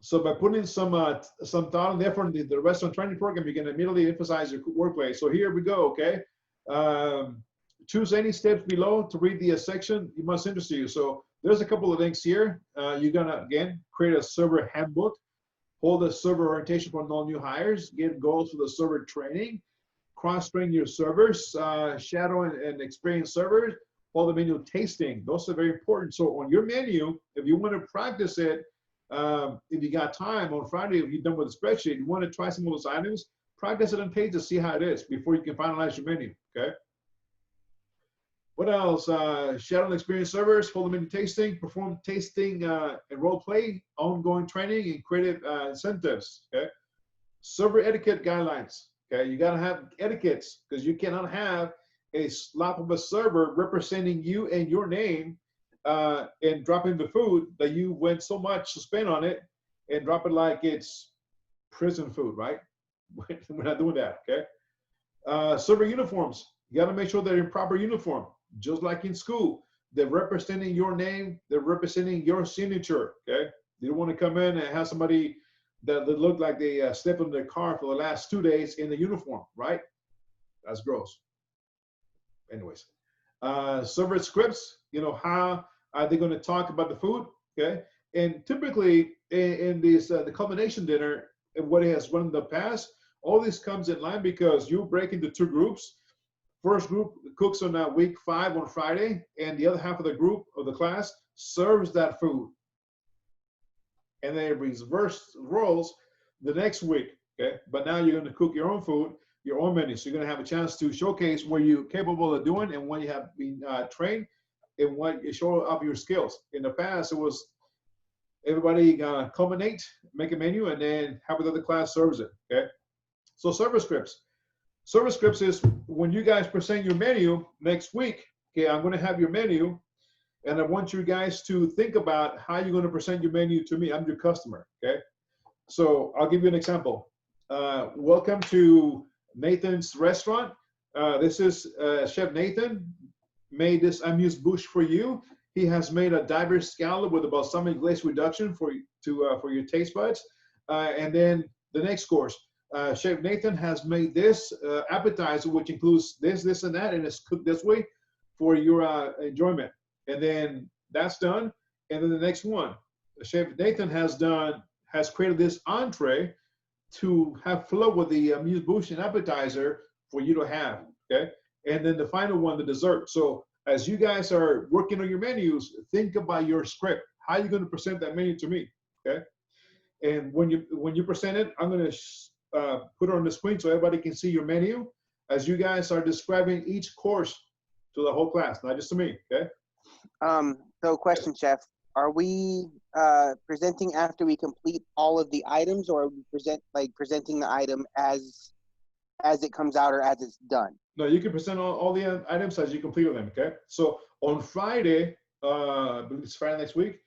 So by putting some thought and effort in the restaurant training program, you can immediately emphasize your workplace. So here we go. Okay. Choose any steps below to read the section you must interest you. So there's a couple of links here. You're gonna again create a server handbook, hold a server orientation for all new hires, get goals for the server training, cross-train your servers, shadow and experienced servers, hold the menu tasting. Those are very important. So on your menu, if you want to practice it, if you got time on Friday, if you're done with the spreadsheet, you want to try some of those items, practice it on taste, see how it is before you can finalize your menu, okay? What else? Shadow and experienced servers, follow menu tasting, perform tasting and role play, ongoing training, and creative incentives, okay? Server etiquette guidelines, okay? You gotta have etiquettes because you cannot have a slap of a server representing you and your name and dropping the food that you went so much to spend on it and drop it like it's prison food, right? We're not doing that, okay? Server uniforms, you gotta make sure they're in proper uniform, just like in school. They're representing your name, they're representing your signature, okay? You don't wanna come in and have somebody that look like they slept in their car for the last 2 days in the uniform, right? That's gross. Anyways, server scripts, you know, how are they gonna talk about the food, okay? And typically in this, the culmination dinner, and what it has run in the past, all this comes in line because you break into 2 groups. First group cooks on week 5 on Friday, and the other half of the group of the class serves that food. And then it reverse roles the next week, okay? But now you're gonna cook your own food, your own menu. So you're gonna have a chance to showcase what you're capable of doing and what you have been trained and what you show up your skills. In the past, it was everybody culminate, make a menu, and then half of the other class serves it, okay? So server scripts. Server scripts is when you guys present your menu next week, okay, I'm gonna have your menu, and I want you guys to think about how you're gonna present your menu to me. I'm your customer, okay? So I'll give you an example. Welcome to Nathan's restaurant. This is Chef Nathan made this amuse-bouche for you. He has made a diverse scallop with a balsamic glaze reduction for your taste buds. And then the next course, Chef Nathan has made this appetizer, which includes this, and that, and it's cooked this way for your enjoyment. And then that's done. And then the next one, Chef Nathan has created this entree to have flow with the amuse-bouche and appetizer for you to have, okay? And then the final one, the dessert. So as you guys are working on your menus, think about your script. How are you going to present that menu to me, okay? And when you present it, I'm going to put it on the screen so everybody can see your menu as you guys are describing each course to the whole class, not just to me, okay? So question, Chef, are we presenting after we complete all of the items, or are we presenting the item as it comes out or as it's done? No, you can present all the items as you complete them, okay? So on Friday, I believe it's Friday next week,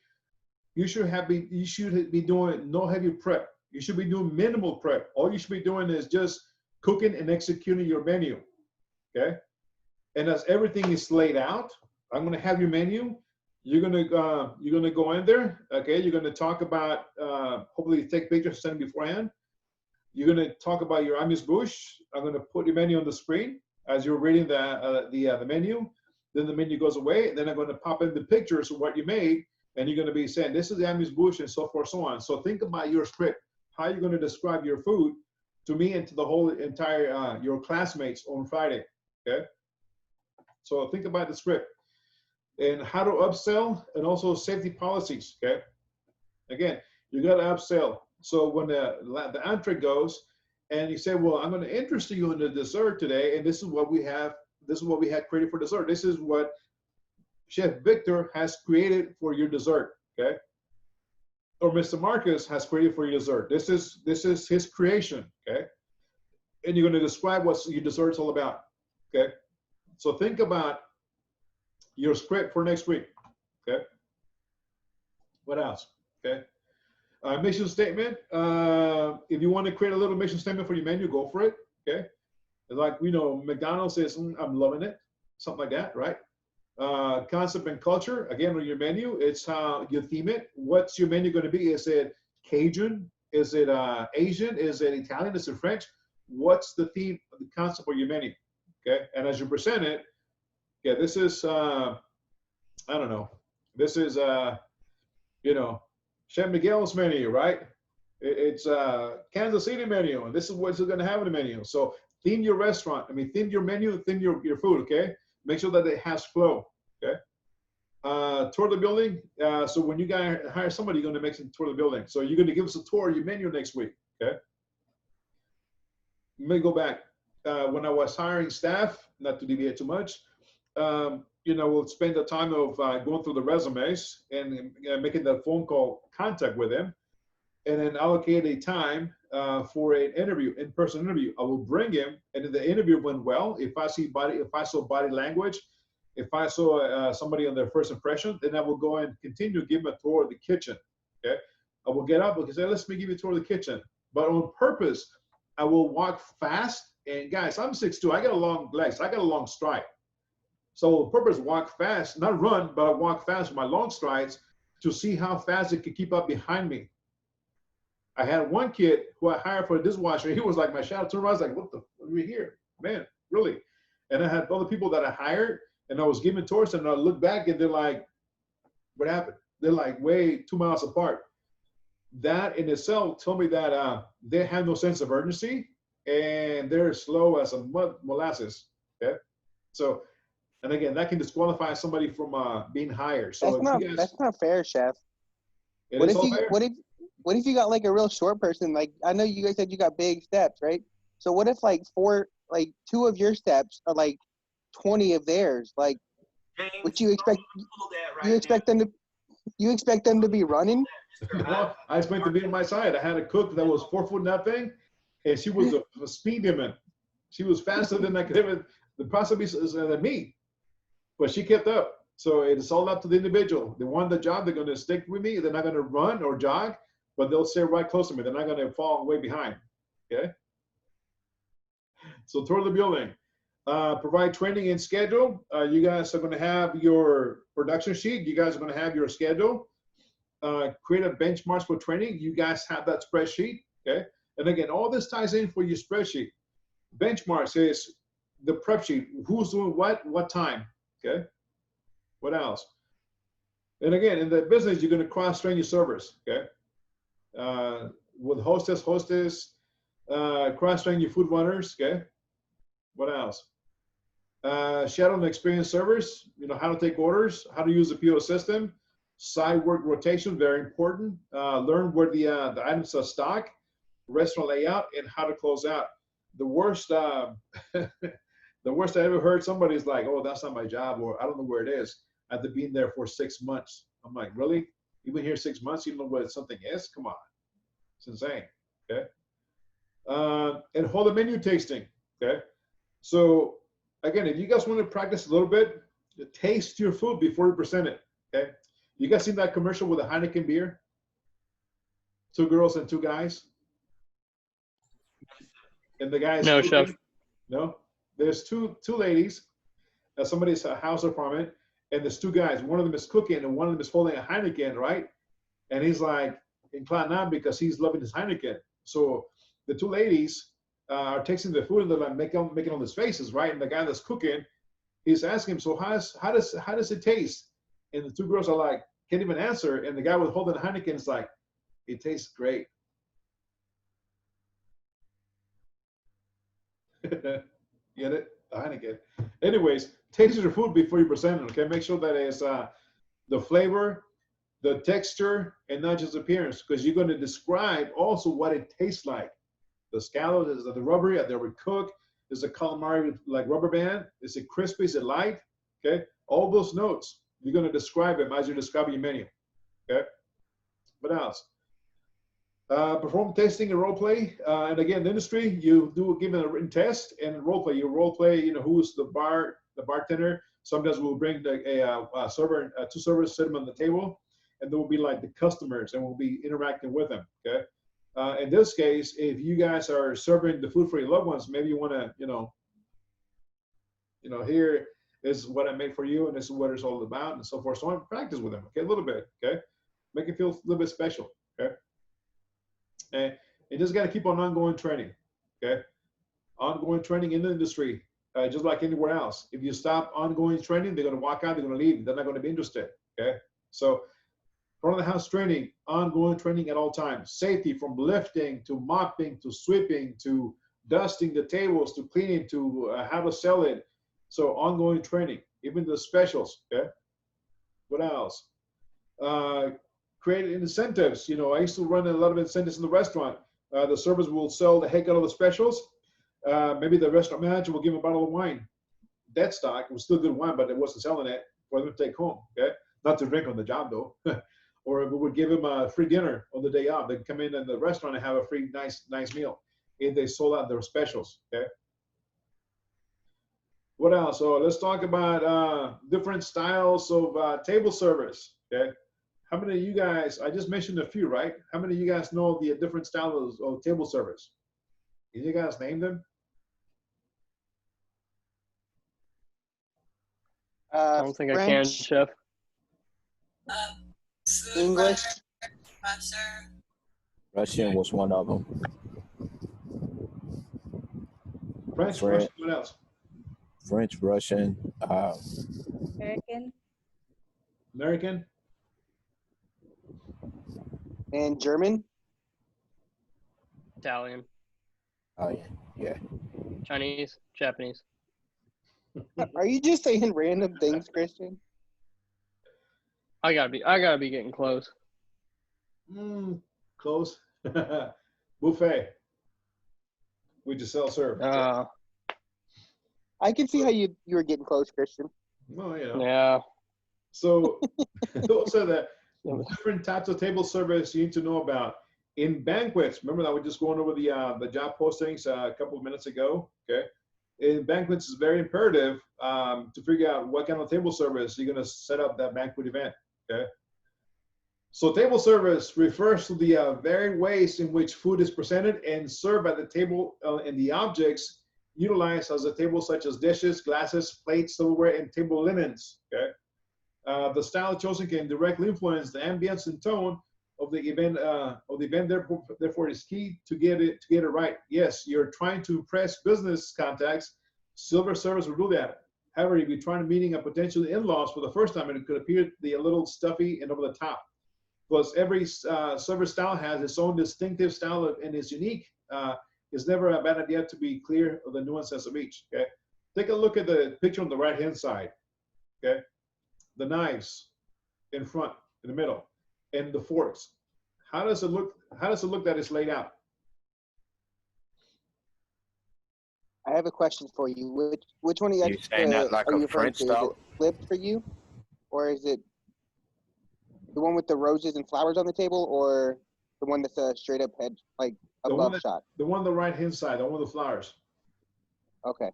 you should be doing no heavy prep. You should be doing minimal prep. All you should be doing is just cooking and executing your menu, okay? And as everything is laid out, I'm gonna have your menu. You're gonna go in there, okay? You're gonna talk about, hopefully take pictures, send them beforehand. You're gonna talk about your amuse-bouche. I'm gonna put your menu on the screen as you're reading the menu. Then the menu goes away. Then I'm gonna pop in the pictures of what you made, and you're gonna be saying, this is the amuse-bouche and so forth, so on. So think about your script, how you're gonna describe your food to me and to the whole entire, your classmates on Friday, okay? So think about the script and how to upsell, and also safety policies, okay? Again, you gotta upsell. So when the entree goes, and you say, well, I'm gonna interest you in the dessert today, and this is what we have, this is what we had created for dessert. This is what Chef Victor has created for your dessert, okay? Or Mr. Marcus has created for your dessert. This is his creation, okay? And you're gonna describe what your dessert's all about, okay? So think about your script for next week, okay? What else, okay? Mission statement. If you want to create a little mission statement for your menu, go for it, okay? Like, you know, McDonald's says, I'm loving it, something like that, right? Concept and culture, again, on your menu, it's how you theme it. What's your menu going to be? Is it Cajun? Is it Asian? Is it Italian? Is it French? What's the theme, the concept of your menu, okay? And as you present it, yeah, this is, I don't know, this is, you know, Chef Miguel's menu, right? It's Kansas City menu, and this is what you're going to have in the menu. So theme your restaurant. I mean, theme your menu, theme your food, okay? Make sure that it has flow, okay? Tour the building. So when you guys hire somebody, you're going to make some tour the building. So you're going to give us a tour of your menu next week, okay? let me go back. When I was hiring staff, not to deviate too much, we'll spend the time of going through the resumes and making the phone call contact with them, and then allocate a time for an interview, in-person interview. I will bring him, and if the interview went well, if I saw body language, if I saw somebody on their first impression, then I will go and continue to give them a tour of the kitchen. Okay, I will get up and say, "Let me give you a tour of the kitchen," but on purpose, I will walk fast. And guys, I'm 6'2", I got a long legs, I got a long stride. So on purpose, walk fast, not run, but I walk fast with my long strides to see how fast it could keep up behind me. I had one kid who I hired for a dishwasher. He was like my shadow. Turned around, I was like, "What the? What are we here, man? Really?" And I had other people that I hired, and I was giving tours, and I look back, and they're like, "What happened?" They're like way 2 miles apart. That in itself told me that they have no sense of urgency, and they're slow as a molasses. Okay, so, and again, that can disqualify somebody from being hired. So That's not fair, Chef. What if you got like a real short person? Like, I know you guys said you got big steps, right? So what if like 2 of your steps are like 20 of theirs? Like, would you expect you expect them to be running? No, I expect to be on my side. I had a cook that was 4 foot nothing, and she was a speed demon. She was faster than I could ever, possibly than me, but she kept up. So it's all up to the individual. They want the job, they're going to stick with me. They're not going to run or jog, but they'll stay right close to me. They're not going to fall way behind. Okay. So tour the building. Provide training and schedule. You guys are going to have your production sheet. You guys are going to have your schedule. Create a benchmarks for training. You guys have that spreadsheet. Okay. And again, all this ties in for your spreadsheet. Benchmarks is the prep sheet. Who's doing what time. Okay. What else? And again, in the business, you're going to cross-train your servers. Okay. With hostess, cross-train your food runners. Okay. What else? Shadow and experienced servers, how to take orders, how to use the PO system, side work rotation, very important. Learn where the items are stocked, restaurant layout, and how to close out. The worst, the worst I ever heard, somebody's like, "Oh, that's not my job," or "I don't know where it is." After being there for 6 months. I'm like, really? You've been here 6 months, you don't know what something is? Come on. It's insane. Okay. And hold a menu tasting. Okay. So again, if you guys want to practice a little bit, taste your food before you present it. Okay. You guys seen that commercial with a Heineken beer? 2 girls and 2 guys? And the guys. No, Chef. No? There's two ladies at somebody's house apartment, and there's 2 guys. One of them is cooking, and one of them is holding a Heineken, right? And he's like inclined on because he's loving his Heineken. So the 2 ladies are tasting the food, and they're like making all these faces, right? And the guy that's cooking, he's asking him, "So how does it taste?" And the 2 girls are like, can't even answer. And the guy with holding the Heineken is like, "It tastes great." Get it? The Heineken. Anyways, taste your food before you present it. Okay, make sure that it's the flavor, the texture, and not just appearance, because you're going to describe also what it tastes like. The scallops, is it the rubbery? Are they overcooked? Is the calamari with like rubber band? Is it crispy? Is it light? Okay, all those notes you're going to describe them as you're describing your menu. Okay, what else? Perform testing and role play. And again, the industry, you do give them a written test and role play. You role play, who's the bartender. Sometimes we'll bring a server, 2 servers, sit them on the table, and there will be like the customers, and we'll be interacting with them. Okay. In this case, if you guys are serving the food for your loved ones, maybe you want to, here is what I made for you, and this is what it's all about, and so forth. So I practice with them, okay, a little bit, okay, make it feel a little bit special, okay. And you just got to keep on ongoing training, okay? Ongoing training in the industry, just like anywhere else. If you stop ongoing training, they're going to walk out, they're going to leave. They're not going to be interested, okay? So front of the house training, ongoing training at all times. Safety, from lifting to mopping to sweeping to dusting the tables to cleaning to how to sell it. So ongoing training, even the specials, okay? What else? Create incentives. I used to run a lot of incentives in the restaurant. The servers will sell the heck out of the specials. maybe the restaurant manager will give him a bottle of wine. Dead stock. It was still good wine, but it wasn't selling it for them to take home. Okay, not to drink on the job though. Or we would give him a free dinner on the day off. They'd come in the restaurant and have a free nice meal if they sold out their specials. Okay. What else? So let's talk about different styles of table service. Okay. How many of you guys? I just mentioned a few, right? How many of you guys know the different styles of table service? Can you guys name them? I don't think I can, French, Chef. English. Russian was one of them. French, French. Russian, what else? French, Russian, American. American? And German. Italian, oh yeah, Chinese, Japanese. Are you just saying random things, Christian? I gotta be getting close. Close. Buffet. We just self-serve. I can see how you were getting close, Christian. Well, you know. Yeah. So those are the different types of table service you need to know about. In banquets, remember that we're just going over the job postings a couple of minutes ago, okay? In banquets, it's very imperative to figure out what kind of table service you're gonna set up that banquet event, okay? So table service refers to the very ways in which food is presented and served at the table and the objects utilized as a table, such as dishes, glasses, plates, silverware, and table linens, okay? The style chosen can directly influence the ambience and tone of the event. Therefore, it is key to get it right. Yes, you're trying to impress business contacts. Silver service will do that. However, if you're trying to meeting a potential in-laws for the first time, it could appear to be a little stuffy and over the top. Because every service style has its own distinctive style and is unique. It's never a bad idea to be clear of the nuances of each. Okay, take a look at the picture on the right-hand side. Okay. The knives in front, in the middle, and the forks. How does it look? How does it look that it's laid out? I have a question for you. Which one of you You saying that like are a you referring French to? Is style? it flipped for you, or is it the one with the roses and flowers on the table, or the one that's a straight up head, like above shot? The one on the right-hand side, the one with the flowers. Okay.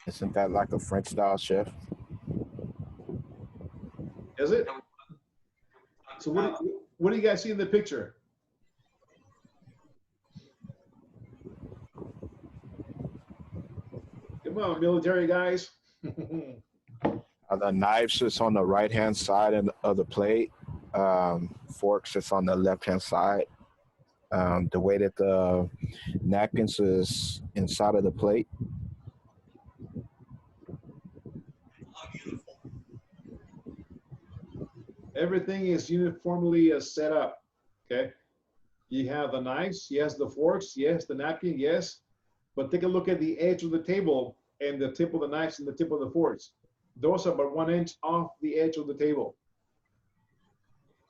Isn't that like a French style, chef? Is it? So what do you guys see in the picture? Come on, military guys. The knives is on the right hand side of the plate. Forks is on the left hand side. The way that the napkins is inside of the plate. Everything is uniformly set up, okay? You have the knives, yes, the forks, yes, the napkin, yes. But take a look at the edge of the table and the tip of the knives and the tip of the forks. Those are about 1 inch off the edge of the table.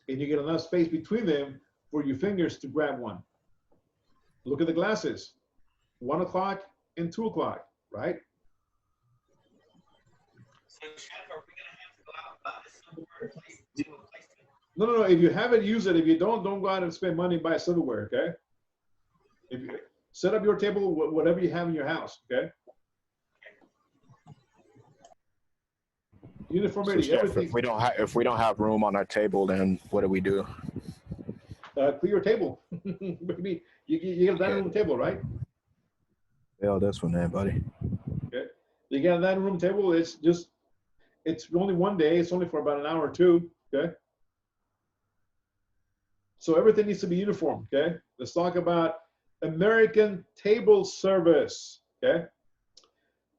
And you get enough space between them for your fingers to grab one. Look at the glasses, 1 o'clock and 2 o'clock, right? No. If you haven't used it, if you don't go out and spend money and buy silverware, okay? If you set up your table, whatever you have in your house, okay? Uniformity, So, chef, everything. if we don't have room on our table, then what do we do? Clear your table. Maybe you get a dining room table, right? Yeah, this one there, buddy. Okay. You get a dining room table. It's only one day. It's only for about an hour or two. Okay. So everything needs to be uniform. Okay. Let's talk about American table service. Okay.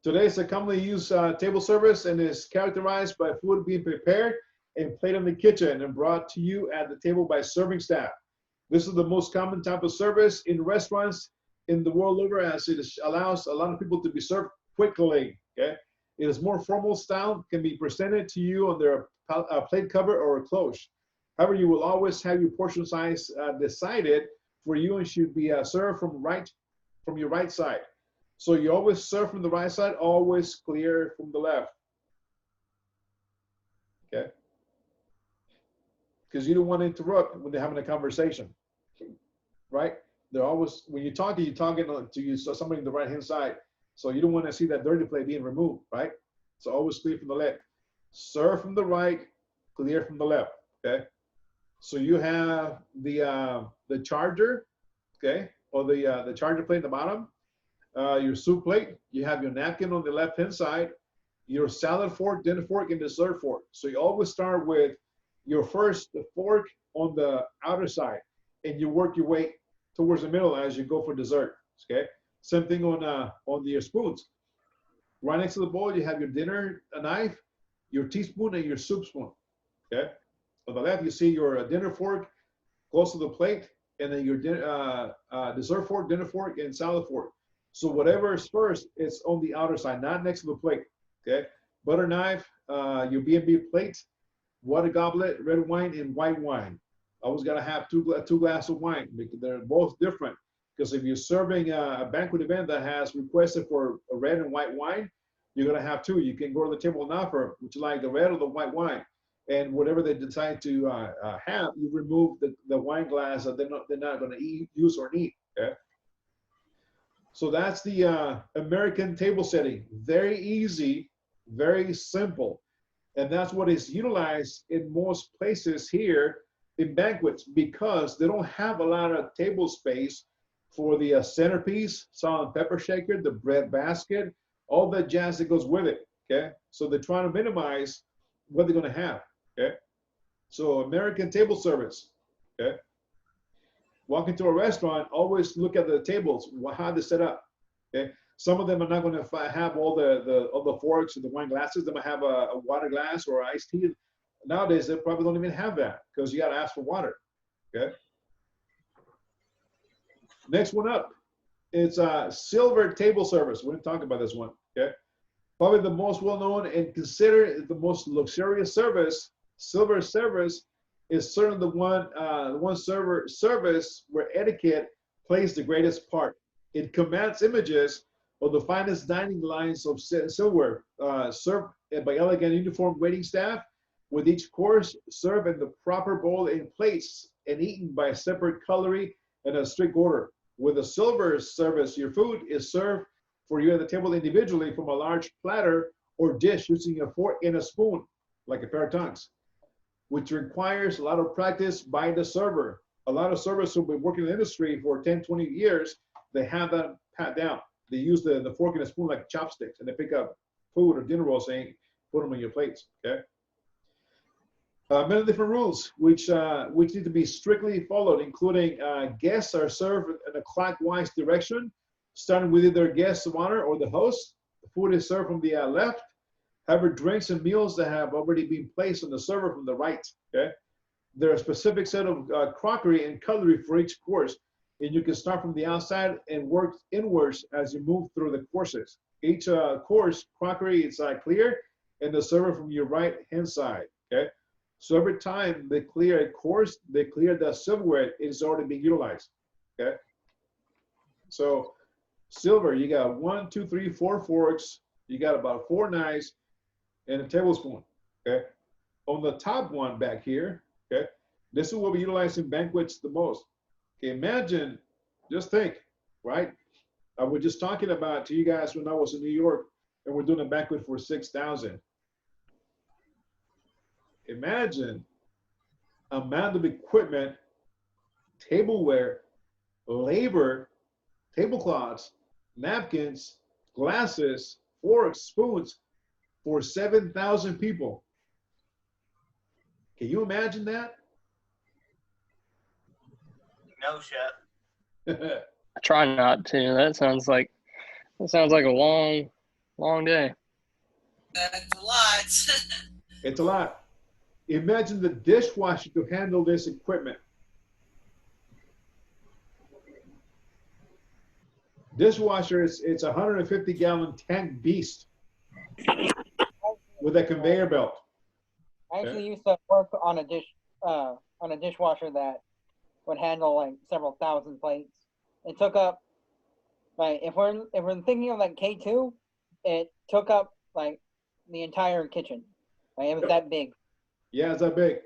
Today is a commonly used table service and is characterized by food being prepared and plated in the kitchen and brought to you at the table by serving staff. This is the most common type of service in restaurants in the world over, as it allows a lot of people to be served quickly. Okay, it is more formal style, can be presented to you on their plate cover or a cloche. However, you will always have your portion size decided for you and should be served from from your right side. So you always serve from the right side, always clear from the left. Okay? Because you don't want to interrupt when they're having a conversation, right? They're always, when you're talking to somebody on the right-hand side. So you don't want to see that dirty plate being removed, right? So always clear from the left. Serve from the right, clear from the left, okay? So you have the charger, okay? Or the charger plate at the bottom, your soup plate, you have your napkin on the left-hand side, your salad fork, dinner fork, and dessert fork. So you always start with your first fork on the outer side, and you work your way towards the middle as you go for dessert, okay? Same thing on your spoons. Right next to the bowl, you have your dinner knife, your teaspoon, and your soup spoon, okay? On the left, you see your dinner fork close to the plate, and then your dessert fork, dinner fork, and salad fork. So whatever is first, it's on the outer side, not next to the plate, okay? Butter knife, your B&B plate, water goblet, red wine, and white wine. Always got to have two glasses of wine because they're both different. Because if you're serving a banquet event that has requested for a red and white wine, you're going to have two. You can go to the table and offer, would you like the red or the white wine? And whatever they decide to have, you remove the wine glass that they're not going to use or need, okay? So that's the American table setting. Very easy, very simple. And that's what is utilized in most places here in banquets because they don't have a lot of table space for the centerpiece, salt and pepper shaker, the bread basket, all the jazz that goes with it, okay? So they're trying to minimize what they're gonna have, okay? So American table service, okay? Walk into a restaurant, always look at the tables, how they're set up, okay? Some of them are not gonna have all the forks and the wine glasses. They might have a water glass or iced tea. Nowadays, they probably don't even have that because you gotta ask for water, okay? Next one up, it's silver table service. We're gonna talk about this one, okay? Probably the most well-known and considered the most luxurious service, silver service, is certainly the one service where etiquette plays the greatest part. It commands images of the finest dining lines of silver, served by elegant uniformed waiting staff, with each course served in the proper bowl and plates and eaten by a separate cutlery and a strict order. With a silver service, your food is served for you at the table individually from a large platter or dish using a fork and a spoon, like a pair of tongues, which requires a lot of practice by the server. A lot of servers who've been working in the industry for 10, 20 years, they have that pat down. They use the fork and a spoon like chopsticks, and they pick up food or dinner rolls and put them on your plates, okay? Many different rules which need to be strictly followed, including guests are served in a clockwise direction, starting with either guests of honor or the host. The food is served from the left. However, drinks and meals that have already been placed on the server from the right, okay? There are a specific set of crockery and cutlery for each course, and you can start from the outside and work inwards as you move through the courses. Each course, crockery is clear, and the server from your right-hand side, okay? So every time they clear a course, they clear the silverware is already being utilized, okay? So silver, you got 1, 2, 3, 4 forks, you got about 4 knives and a tablespoon, okay? On the top one back here, okay, this is what we utilize in banquets the most. Okay, imagine, just think, right? I was just talking about to you guys when I was in New York and we're doing a banquet for 6,000. Imagine amount of equipment, tableware, labor, tablecloths, napkins, glasses, forks, spoons for 7,000 people. Can you imagine that? No, Chef. I try not to. That sounds like a long day. That's a lot. It's a lot. Imagine the dishwasher to handle this equipment. Dishwasher it's a 150-gallon tank beast with a conveyor belt. I actually used to work on a dishwasher that would handle like several thousand plates. It took up like if we're thinking of like K2, it took up like the entire kitchen. Like it was that big. Yeah, it's that big.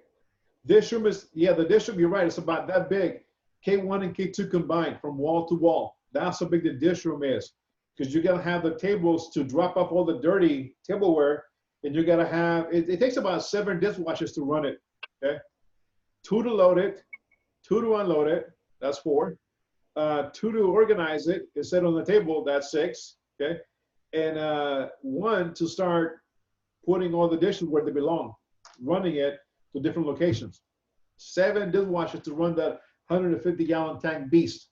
Dish room is, yeah, the dish room, you're right, it's about that big. K1 and K2 combined from wall to wall. That's how big the dish room is. Because you gotta have the tables to drop off all the dirty tableware, and you gotta have, it takes about 7 dishwashers to run it, okay? 2 to load it, 2 to unload it, that's 4. 2 to organize it and set on the table, that's 6, okay? And 1 to start putting all the dishes where they belong, running it to different locations. 7 dishwashers to run that 150-gallon tank beast.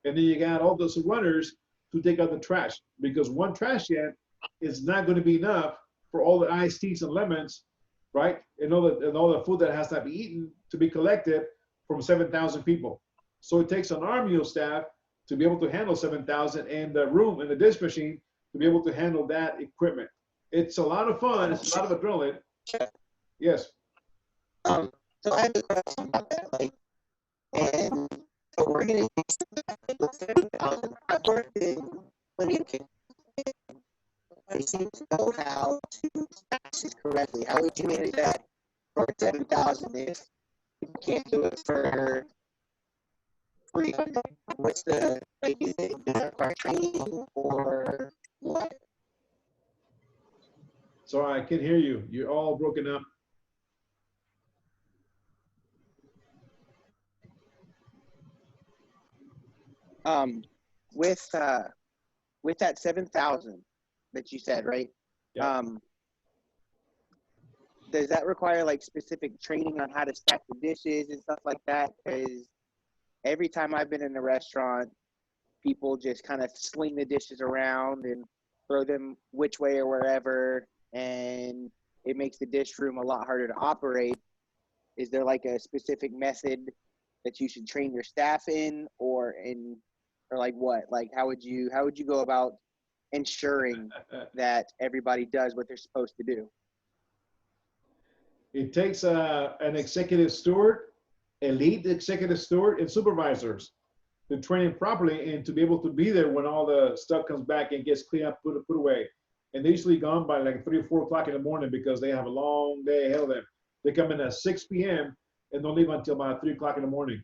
And then you got all those runners to take out the trash, because 1 trash can is not going to be enough for all the iced teas and lemons, right? And all the food that has to be eaten to be collected from 7,000 people. So it takes an army of staff to be able to handle 7,000, and the room and the dish machine to be able to handle that equipment. It's a lot of fun. It's a lot of adrenaline. Yes. So I have a question about that. Like, and so we're going to 7,000. I've worked in plenty of kitchens. I seem to know how to stash this correctly. How would you manage that for 7,000 if you can't do it for 300? What's the, like, is it require training or what? Sorry, I can't hear you. You're all broken up. With that 7,000 that you said, right? Yeah. Does that require like specific training on how to stack the dishes and stuff like that? Because every time I've been in a restaurant, people just kind of sling the dishes around and throw them which way or wherever, and it makes the dish room a lot harder to operate. Is there like a specific method that you should train your staff in, or like what? Like how would you go about ensuring that everybody does what they're supposed to do? It takes an executive steward, elite executive steward, and supervisors to train him properly and to be able to be there when all the stuff comes back and gets cleaned up, put away. And they're usually gone by like 3 or 4 o'clock in the morning because they have a long day ahead of them. They come in at 6 p.m. and don't leave until about 3 o'clock in the morning.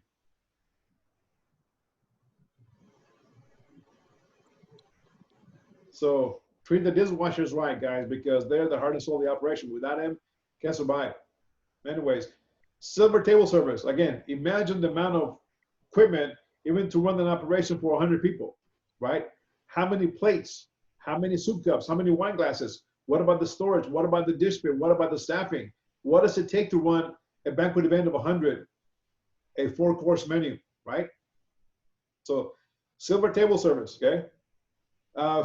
So treat the dishwashers right, guys, because they're the heart and soul of the operation. Without them, can't survive. Anyways, silver table service. Again, imagine the amount of equipment even to run an operation for 100 people, right? How many plates? How many soup cups? How many wine glasses? What about the storage? What about the dish bin? What about the staffing? What does it take to run a banquet event of 100, a 4-course menu, right? So silver table service, okay?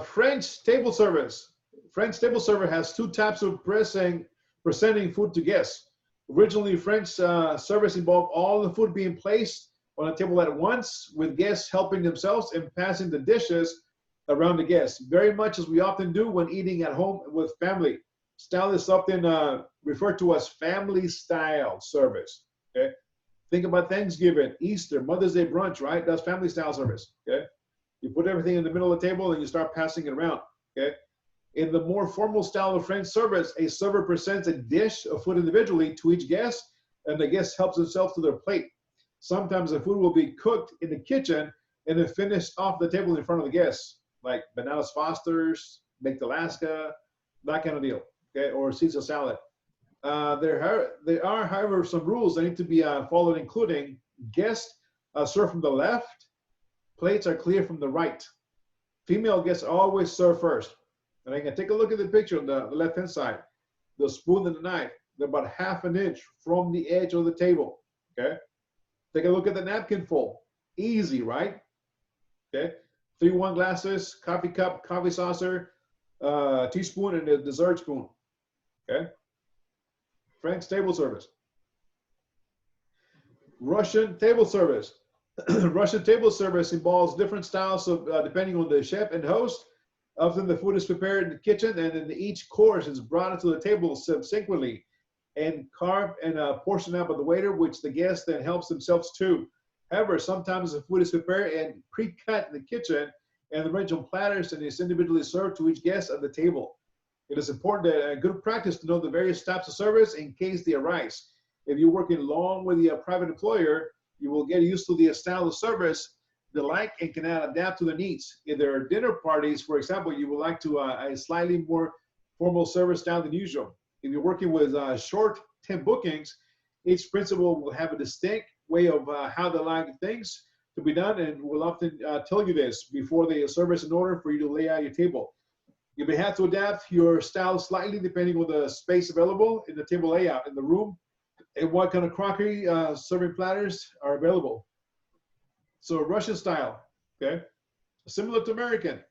French table service. French table service has 2 types of presenting food to guests. Originally, French service involved all the food being placed on a table at once, with guests helping themselves and passing the dishes around the guests, very much as we often do when eating at home with family. Style is often referred to as family style service, okay? Think about Thanksgiving, Easter, Mother's Day brunch, right? That's family style service, okay? You put everything in the middle of the table and you start passing it around, okay? In the more formal style of French service, a server presents a dish of food individually to each guest, and the guest helps themselves to their plate. Sometimes the food will be cooked in the kitchen and then finished off the table in front of the guests, like Bananas Foster's, Baked Alaska, that kind of deal, okay, or Caesar salad. There are, however, some rules that need to be followed, including guests serve from the left, plates are clear from the right. Female guests always serve first. And I can take a look at the picture on the left-hand side. The spoon and the knife, they're about ½ an inch from the edge of the table, okay? Take a look at the napkin fold. Easy, right? Okay? 3 wine glasses, coffee cup, coffee saucer, teaspoon, and a dessert spoon, okay? French table service. Russian table service. Russian table service involves different styles of, depending on the chef and host. Often the food is prepared in the kitchen, and then each course is brought into the table subsequently and carved and portioned out by the waiter, which the guest then helps themselves to. However, sometimes the food is prepared and pre-cut in the kitchen and arrange on platters and is individually served to each guest at the table. It is important that good practice to know the various types of service in case they arise. If you're working long with a private employer, you will get used to the style of service they like and can adapt to their needs. If there are dinner parties, for example, you would like to a slightly more formal service style than usual. If you're working with short-term bookings, each principal will have a distinct way of how they like things to be done and will often tell you this before the service in order for you to lay out your table. You may have to adapt your style slightly depending on the space available in the table layout in the room and what kind of crockery serving platters are available. So Russian style, okay? Similar to American,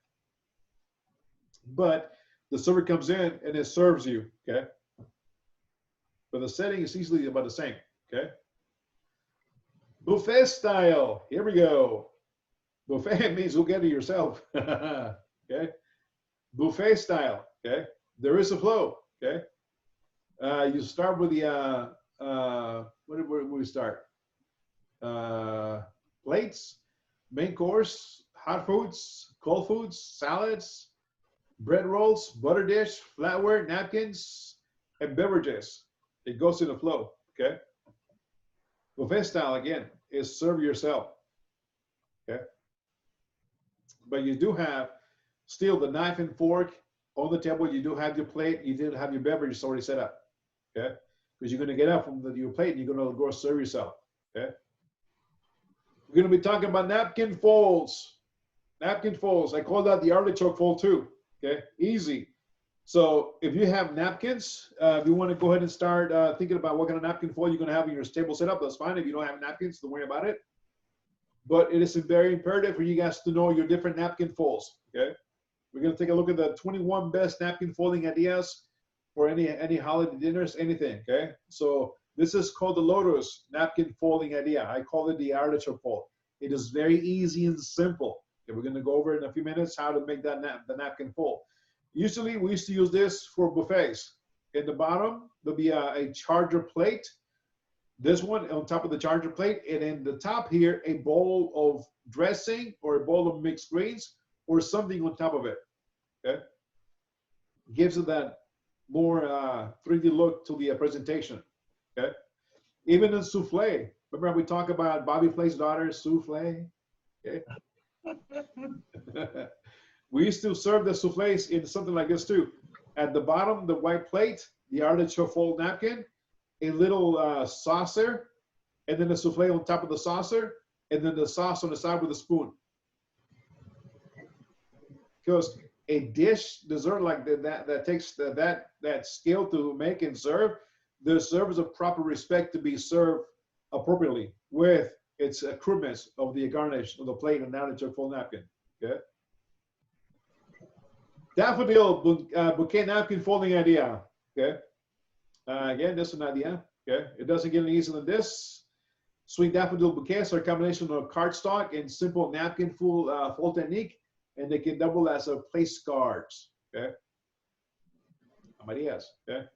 but the server comes in and it serves you, okay? But the setting is easily about the same, okay? Buffet style, here we go. Buffet means go get it yourself, okay? Buffet style, okay? There is a flow, okay? You start with the, where do we start? Plates, main course, hot foods, cold foods, salads, bread rolls, butter dish, flatware, napkins, and beverages. It goes in the flow, okay? Buffet style, again, is serve yourself, okay? But you do have still the knife and fork on the table. You do have your plate. You did have your beverages already set up, okay? Because you're going to get up from your plate and you're going to go serve yourself, okay? We're going to be talking about napkin folds. Napkin folds. I call that the artichoke fold too. Okay, easy. So if you have napkins, if you want to go ahead and start thinking about what kind of napkin fold you're going to have in your table set up, that's fine. If you don't have napkins, don't worry about it. But it is very imperative for you guys to know your different napkin folds. Okay, we're going to take a look at the 21 best napkin folding ideas for any holiday dinners, anything. Okay, so this is called the Lotus napkin folding idea. I call it the artichoke fold. It is very easy and simple. Okay, we're going to go over in a few minutes how to make that the napkin fold. Usually, we used to use this for buffets. In the bottom, there'll be a charger plate. This one on top of the charger plate, and in the top here, a bowl of dressing or a bowl of mixed greens or something on top of it. Okay, gives it that more 3D look to the presentation. Okay, even in souffle. Remember we talk about Bobby Flay's daughter, souffle. Okay, we used to serve the souffles in something like this too. At the bottom, the white plate, the artichoke fold napkin, a little saucer, and then the souffle on top of the saucer, and then the sauce on the side with a spoon. Because a dish dessert like that takes that skill to make and serve. The serves a proper respect to be served appropriately with its accoutrements of the garnish of the plate and artichoke fold napkin. Okay. Daffodil bouquet napkin folding idea. Okay. Again, this is an idea. Okay. It doesn't get any easier than this. Sweet daffodil bouquets are a combination of cardstock and simple napkin fold technique, and they can double as a place cards. Okay. Ideas. Okay.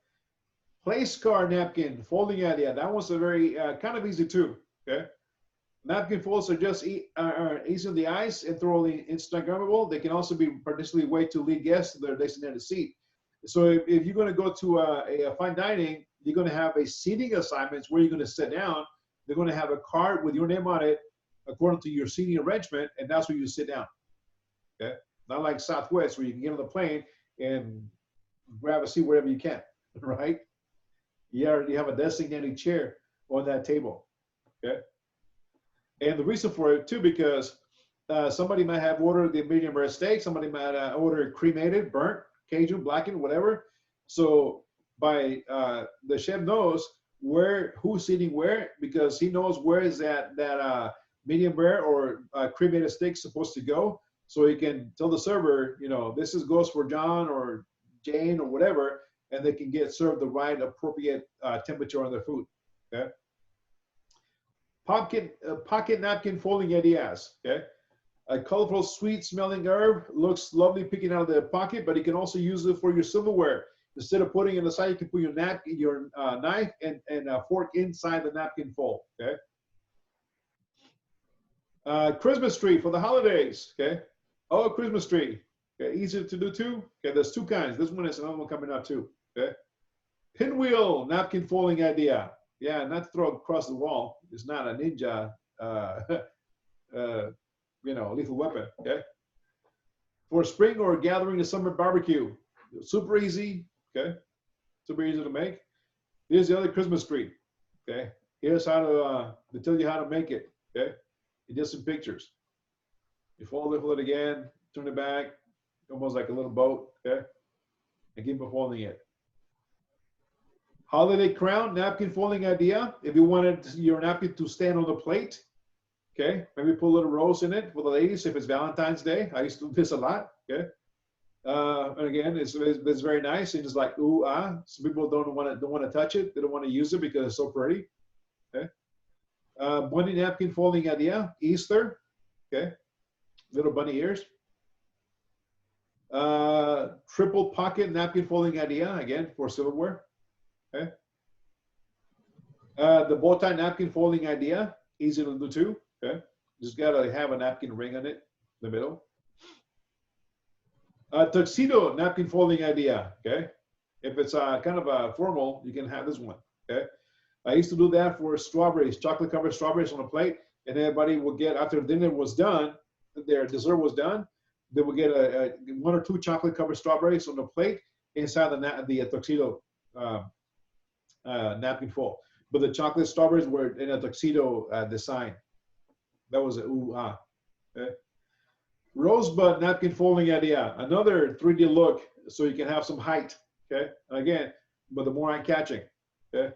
Place card napkin folding idea. That one's a very kind of easy too. Okay. Napkin folds are just easy on the eyes and thoroughly Instagrammable. They can also be particularly way to lead guests to their designated seat. So if you're going to go to a fine dining, you're going to have a seating assignments where you're going to sit down. They're going to have a card with your name on it according to your seating arrangement, and that's where you sit down. Okay. Not like Southwest where you can get on the plane and grab a seat wherever you can, right? You already have a designated chair on that table, okay? And the reason for it too, because somebody might have ordered the medium rare steak, somebody might order cremated, burnt, Cajun, blackened, whatever. So by the chef knows who's sitting where, because he knows where is that medium rare or cremated steak supposed to go. So he can tell the server, you know, this goes for John or Jane or whatever, and they can get served the right appropriate temperature on their food. Okay. Pocket napkin folding ideas. Okay. A colorful, sweet-smelling herb looks lovely picking out of the pocket, but you can also use it for your silverware. Instead of putting it aside, you can put your knife and fork inside the napkin fold. Okay. Christmas tree for the holidays. Okay. Oh, Christmas tree. Okay, easier to do too. Okay, there's two kinds. This one is another one coming out too. Okay. Pinwheel napkin folding idea. Yeah, not to throw it across the wall. It's not a ninja, lethal weapon. Okay. For spring or gathering a summer barbecue. Super easy. Okay. Super easy to make. Here's the other Christmas tree. Okay. Here's how to tell you how to make it. Okay. Just some pictures. You fold it again, turn it back, almost like a little boat. Okay. And keep folding it. Holiday crown napkin folding idea. If you wanted your napkin to stand on the plate, okay, maybe put a little rose in it for the ladies if it's Valentine's Day. I used to do this a lot. Okay, and again, it's very nice. And it's like ooh ah. Some people don't want to touch it. They don't want to use it because it's so pretty. Okay, bunny napkin folding idea. Easter. Okay, little bunny ears. Triple pocket napkin folding idea again for silverware. Okay. The bow tie napkin folding idea, easy to do too. Okay. Just gotta have a napkin ring on it in the middle. Tuxedo napkin folding idea. Okay. If it's kind of a formal, you can have this one. Okay. I used to do that for strawberries, chocolate covered strawberries on a plate, and everybody would get, after dinner was done, their dessert was done, they would get a 1 or 2 chocolate covered strawberries on the plate inside the tuxedo napkin fold. But the chocolate strawberries were in a tuxedo design. That was a ooh ah. Okay. Rosebud napkin folding idea. Another 3D look so you can have some height. Okay. Again, but the more eye-catching. Okay.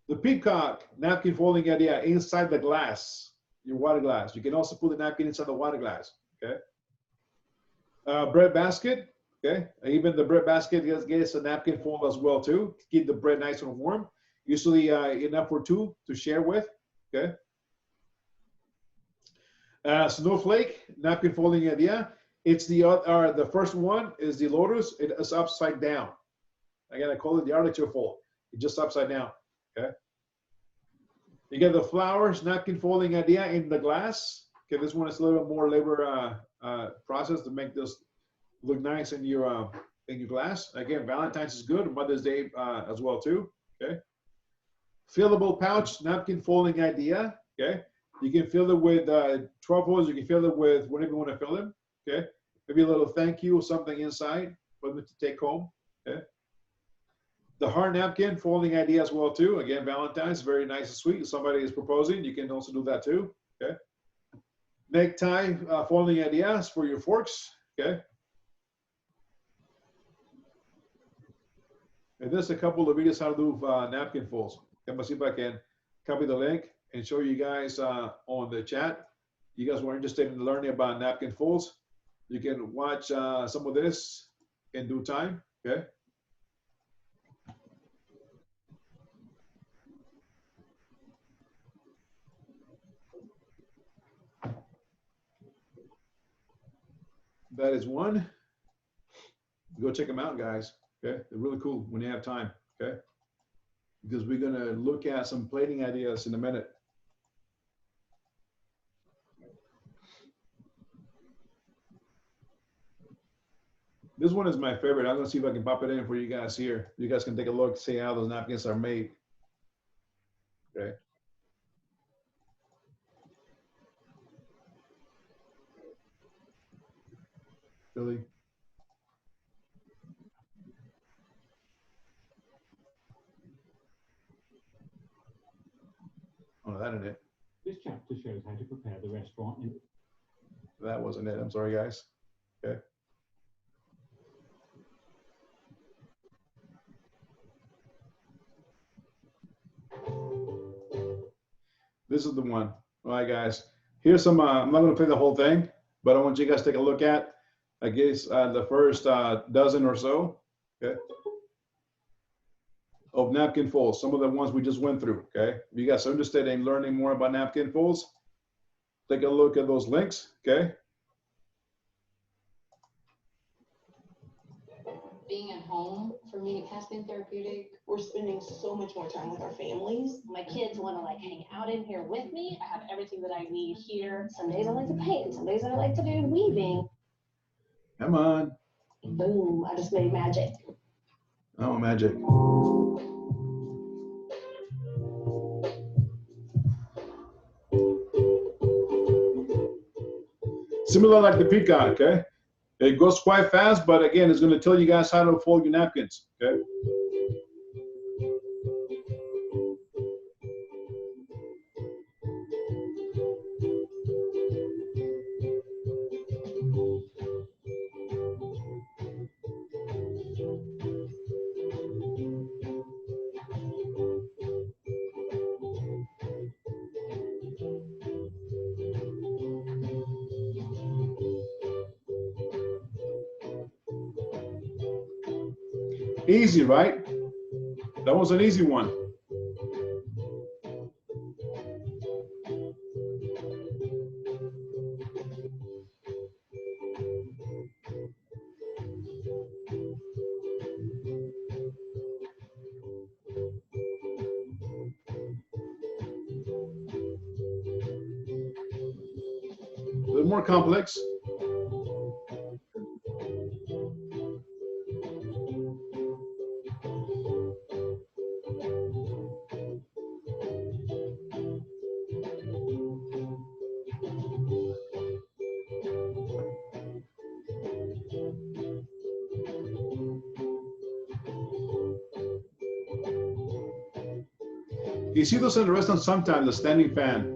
The peacock napkin folding idea inside the glass, your water glass. You can also put the napkin inside the water glass. Okay. Bread basket. Okay, even the bread basket gets a napkin fold as well too. Keep the bread nice and warm. Usually enough for 2 to share with. Okay. Snowflake napkin folding idea. It's the first one is the lotus. It is upside down. Again, I call it the artichoke fold. It's just upside down. Okay. You get the flowers napkin folding idea in the glass. Okay, this one is a little bit more labor process to make this look nice in your glass. Again, Valentine's is good. Mother's Day as well too. Okay. Fillable pouch napkin folding idea. Okay. You can fill it with truffles. You can fill it with whatever you want to fill them. Okay. Maybe a little thank you or something inside for them to take home. Okay. The heart napkin folding idea as well too. Again, Valentine's very nice and sweet. If somebody is proposing, you can also do that too. Okay. Necktie folding ideas for your forks. Okay. And there's a couple of videos how to do napkin folds. Let me see if I can copy the link and show you guys on the chat. You guys were interested in learning about napkin folds. You can watch some of this in due time. Okay. That is one. Go check them out, guys. Okay, they're really cool when you have time. Okay, because we're gonna look at some plating ideas in a minute. This one is my favorite. I'm gonna see if I can pop it in for you guys here. You guys can take a look, see how those napkins are made. Okay. Billy. Oh, that in it. This chapter shows how to prepare the restaurant. That wasn't it. I'm sorry, guys. Okay. This is the one. All right, guys. Here's some, I'm not going to play the whole thing, but I want you guys to take a look at, I guess, the first dozen or so, okay, of napkin folds. Some of the ones we just went through, okay? If you guys are interested in learning more about napkin folds, take a look at those links, okay? Being at home, for me, has been therapeutic. We're spending so much more time with our families. My kids want to like hang out in here with me. I have everything that I need here. Some days I like to paint, some days I like to do weaving. Come on. Boom, I just made magic. Oh, magic. Similar like the Peacock, okay? It goes quite fast, but again, it's going to tell you guys how to fold your napkins, okay? Easy, right? That was an easy one. A little more complex. You see those in the restaurant sometimes, the standing fan.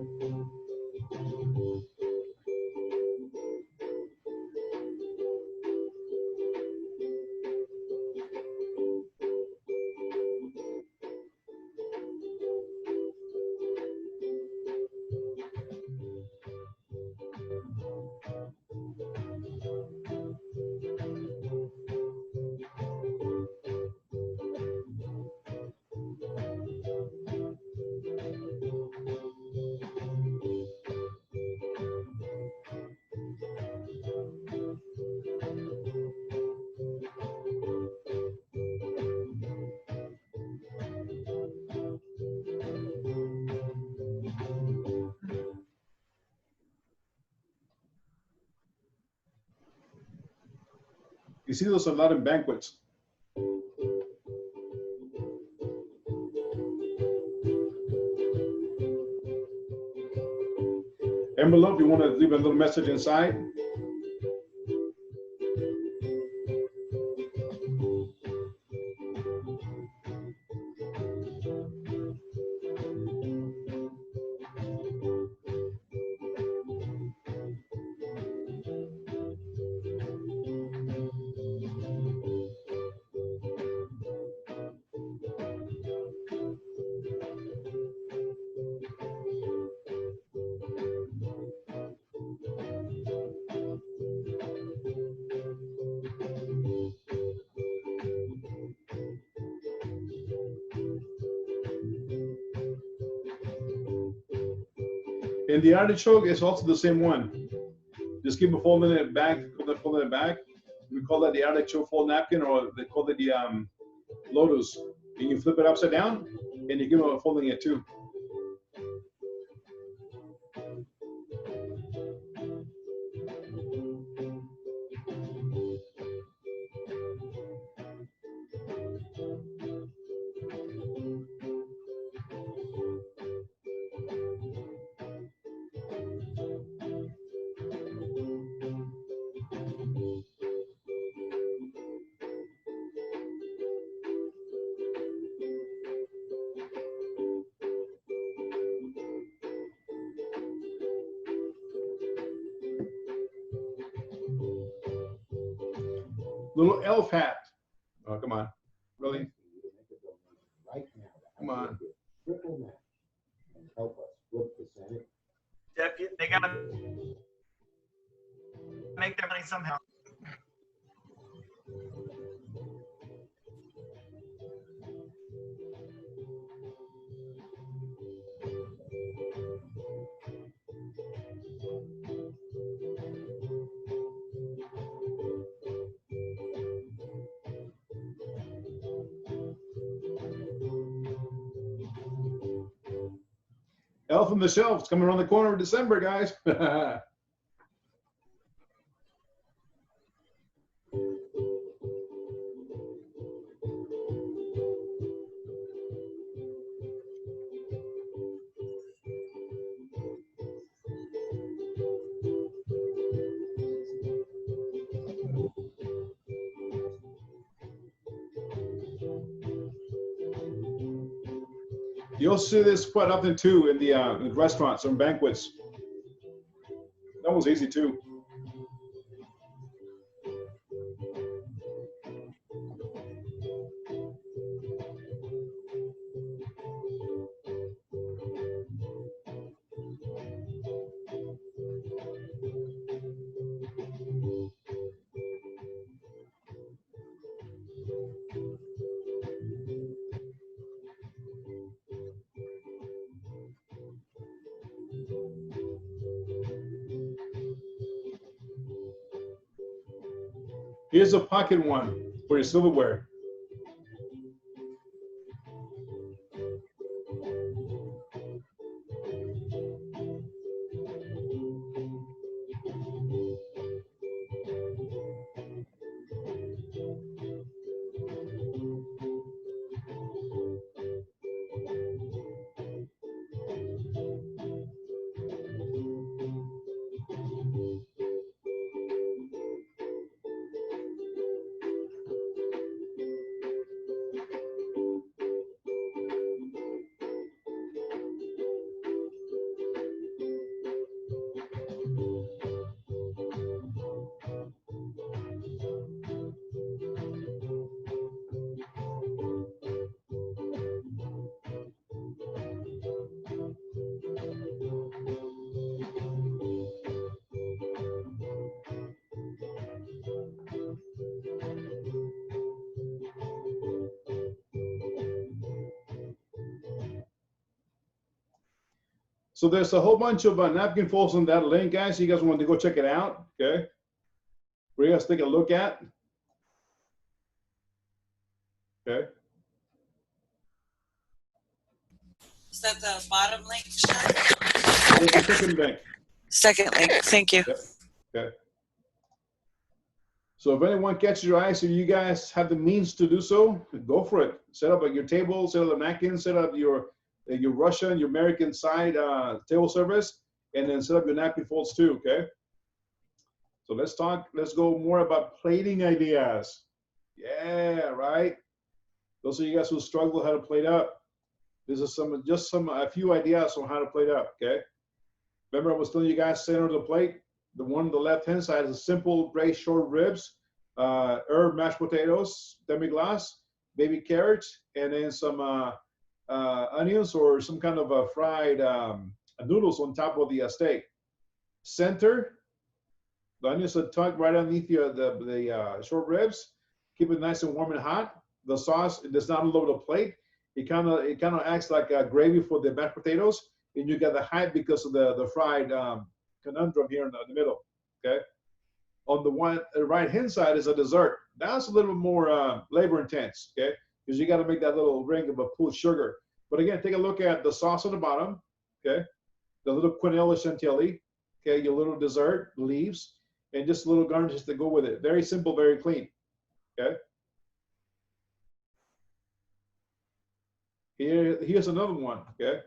You see those a lot in banquets. Envelope, you want to leave a little message inside? And the artichoke is also the same one. Just keep folding it back, folding it back. We call that the artichoke fold napkin, or they call it the lotus. And you flip it upside down, and you give them a folding it too. Little elf hat. Oh, come on. Really? Come on. Help us flip the Senate. Jeff, they gotta make their money somehow. Elf on the Shelf's coming around the corner of December, guys. You'll see this quite often too in the restaurants and banquets. That was easy too. Here's a pocket one for your silverware. So there's a whole bunch of napkin folds on that link, guys. You guys want to go check it out, okay? For you guys to take a look at. Okay. Is that the bottom link, Sean? The second link. Second link. Thank you. Yep. Okay. So if anyone catches your eye, so you guys have the means to do so, go for it. Set up your table, set up the napkin, set up your Russian, your American side table service, and then set up your napkin folds too, okay? So let's go more about plating ideas. Yeah, right? Those of you guys who struggle how to plate up, this is a few ideas on how to plate up, okay? Remember I was telling you guys center of the plate, the one on the left-hand side is a simple gray short ribs, herb mashed potatoes, demi-glace, baby carrots, and then some onions or some kind of fried noodles on top of the steak. Center, the onions are tucked right underneath the short ribs. Keep it nice and warm and hot. The sauce, it does not all over the plate. It kind of acts like a gravy for the mashed potatoes, and you get the height because of the fried conundrum here in the middle. Okay. On the right hand side is a dessert. That's a little more labor intense. Okay, because you got to make that little ring of a pulled sugar. But again, take a look at the sauce on the bottom. Okay, the little quenelle chantilly. Okay, your little dessert leaves, and just little garnishes to go with it. Very simple, very clean. Okay. Here's another one. Okay.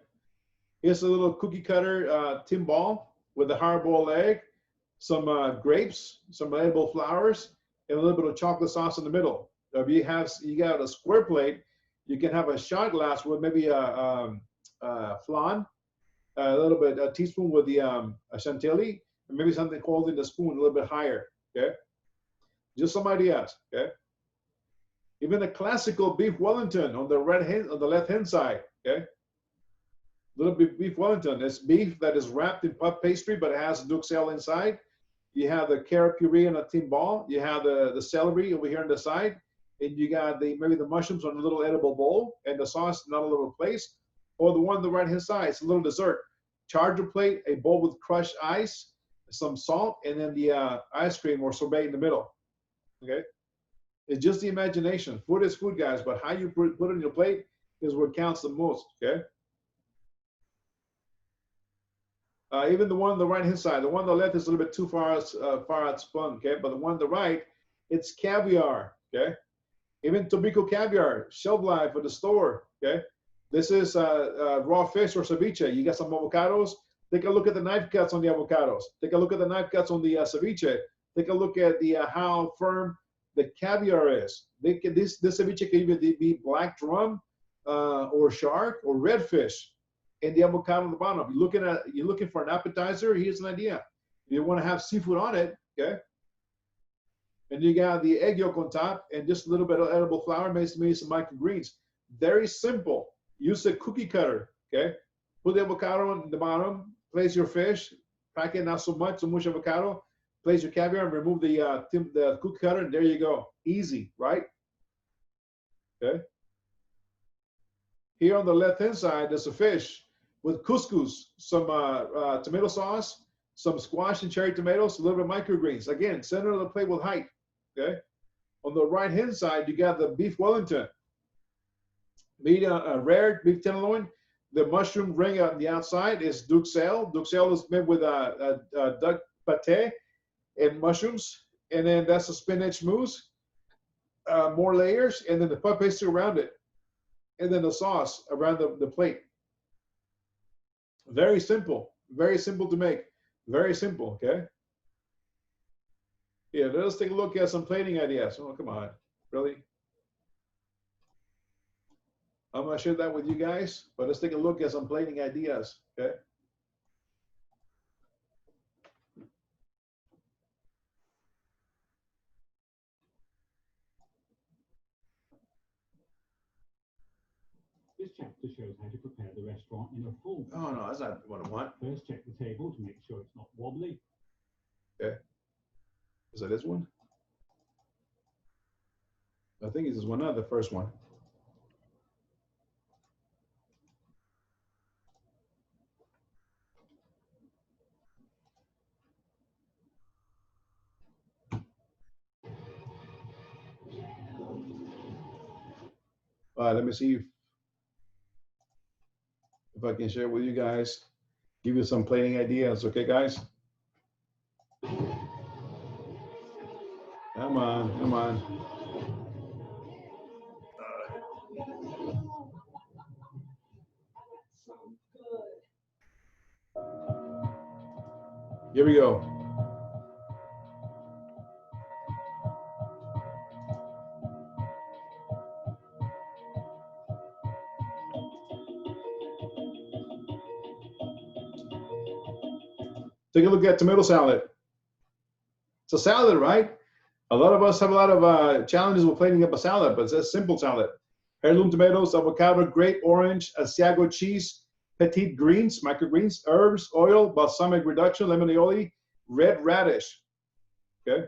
Here's a little cookie cutter tin ball with a hard-boiled egg, some grapes, some edible flowers, and a little bit of chocolate sauce in the middle. If you got a square plate, you can have a shot glass with maybe a flan, a teaspoon with the chantilly, and maybe something holding the spoon a little bit higher. Okay, just some ideas. Okay, even a classical beef Wellington on the left hand side. Okay. Little bit beef Wellington. It's beef that is wrapped in puff pastry, but it has duxelle inside. You have the carrot puree in a tin ball. You have the celery over here on the side, and you got maybe the mushrooms on a little edible bowl, and the sauce not all over the place. Or the one on the right hand side, it's a little dessert. Charger plate, a bowl with crushed ice, some salt, and then the ice cream or sorbet in the middle. Okay, it's just the imagination. Food is food, guys, but how you put it on your plate is what counts the most. Okay. Even the one on the right-hand side, the one on the left is a little bit too far out spun, okay? But the one on the right, it's caviar, okay? Even Tobiko caviar, shelf life at the store, okay? This is raw fish or ceviche. You got some avocados. Take a look at the knife cuts on the avocados. Take a look at the knife cuts on the ceviche. Take a look at the how firm the caviar is. This ceviche can even be black drum, or shark or redfish, and the avocado on the bottom. You're looking for an appetizer. Here's an idea. You want to have seafood on it, okay? And you got the egg yolk on top and just a little bit of edible flour, maybe some microgreens. Very simple. Use a cookie cutter, okay? Put the avocado on the bottom, place your fish, pack it not so much avocado, place your caviar and remove the cookie cutter, and there you go. Easy, right? Okay. Here on the left-hand side, there's a fish with couscous, some tomato sauce, some squash and cherry tomatoes, a little bit of microgreens. Again, center of the plate with height, okay? On the right-hand side, you got the beef Wellington. Rare beef tenderloin. The mushroom ring on the outside is duxelle. Duxelle is made with duck pate and mushrooms. And then that's a spinach mousse, more layers, and then the puff pastry around it. And then the sauce around the plate. Very simple to make. Very simple, okay? Yeah, let's take a look at some plating ideas. Oh, come on, really? I'm gonna share that with you guys, but let's take a look at some plating ideas, okay? This chapter shows how to prepare the restaurant in a full. Oh no, that's not what I want. First, check the table to make sure it's not wobbly. Okay. Is that this one? I think this is one of the first one. Let me see if I can share with you guys, give you some plating ideas, okay, guys? Come on, come on. Here we go. Take a look at tomato salad. It's a salad, right? A lot of us have a lot of challenges with plating up a salad, but it's a simple salad. Heirloom tomatoes, avocado, grape, orange, Asiago cheese, petite greens, microgreens, herbs, oil, balsamic reduction, lemon aioli, red radish. Okay.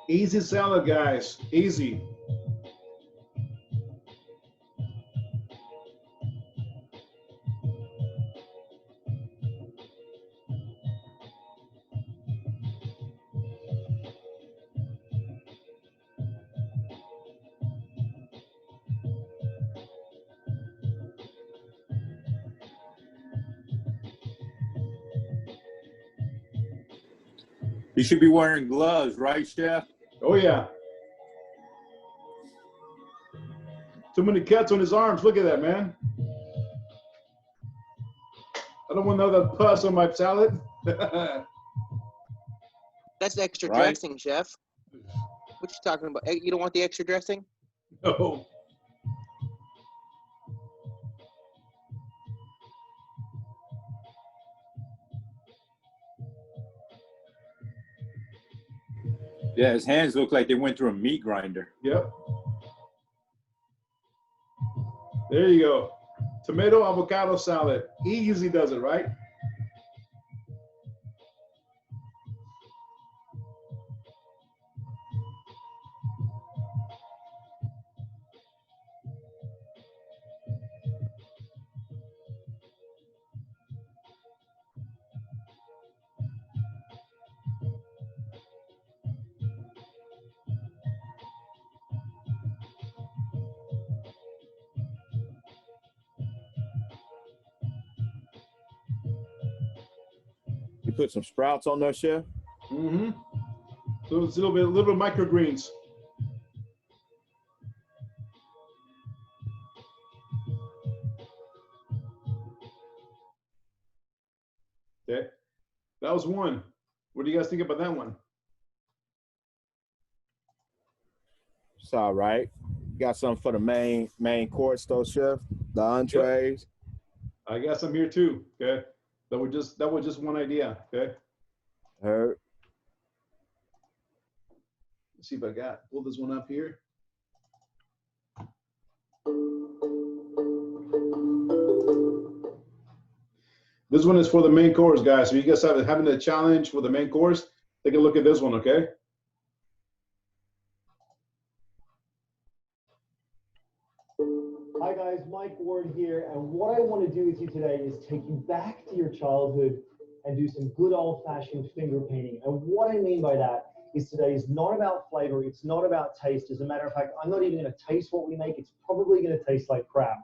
Easy salad, guys, easy. You should be wearing gloves, right, Chef? Oh, yeah. Too many cuts on his arms. Look at that, man. I don't want another pus on my salad. That's extra Right. dressing, Chef. What you talking about? You don't want the extra dressing? No. Yeah, his hands look like they went through a meat grinder. Yep. There you go. Tomato avocado salad. He usually does it, right? You put some sprouts on there, chef? Mm-hmm. So it's a little bit microgreens. Okay, that was one. What do you guys think about that one? It's all right. Got something for the main course though, chef? The entrees. Yep. I got some here too. Okay, that was just one idea. Okay. Heard. Let's see if I pull this one up here. This one is for the main course, guys. So you guys have having a challenge for the main course. Take a look at this one, okay? Hi guys, Mike Ward here, and what I want to do with you today is take you back to your childhood and do some good old-fashioned finger painting. And what I mean by that is today is not about flavor, it's not about taste. As a matter of fact, I'm not even going to taste what we make. It's probably going to taste like crap.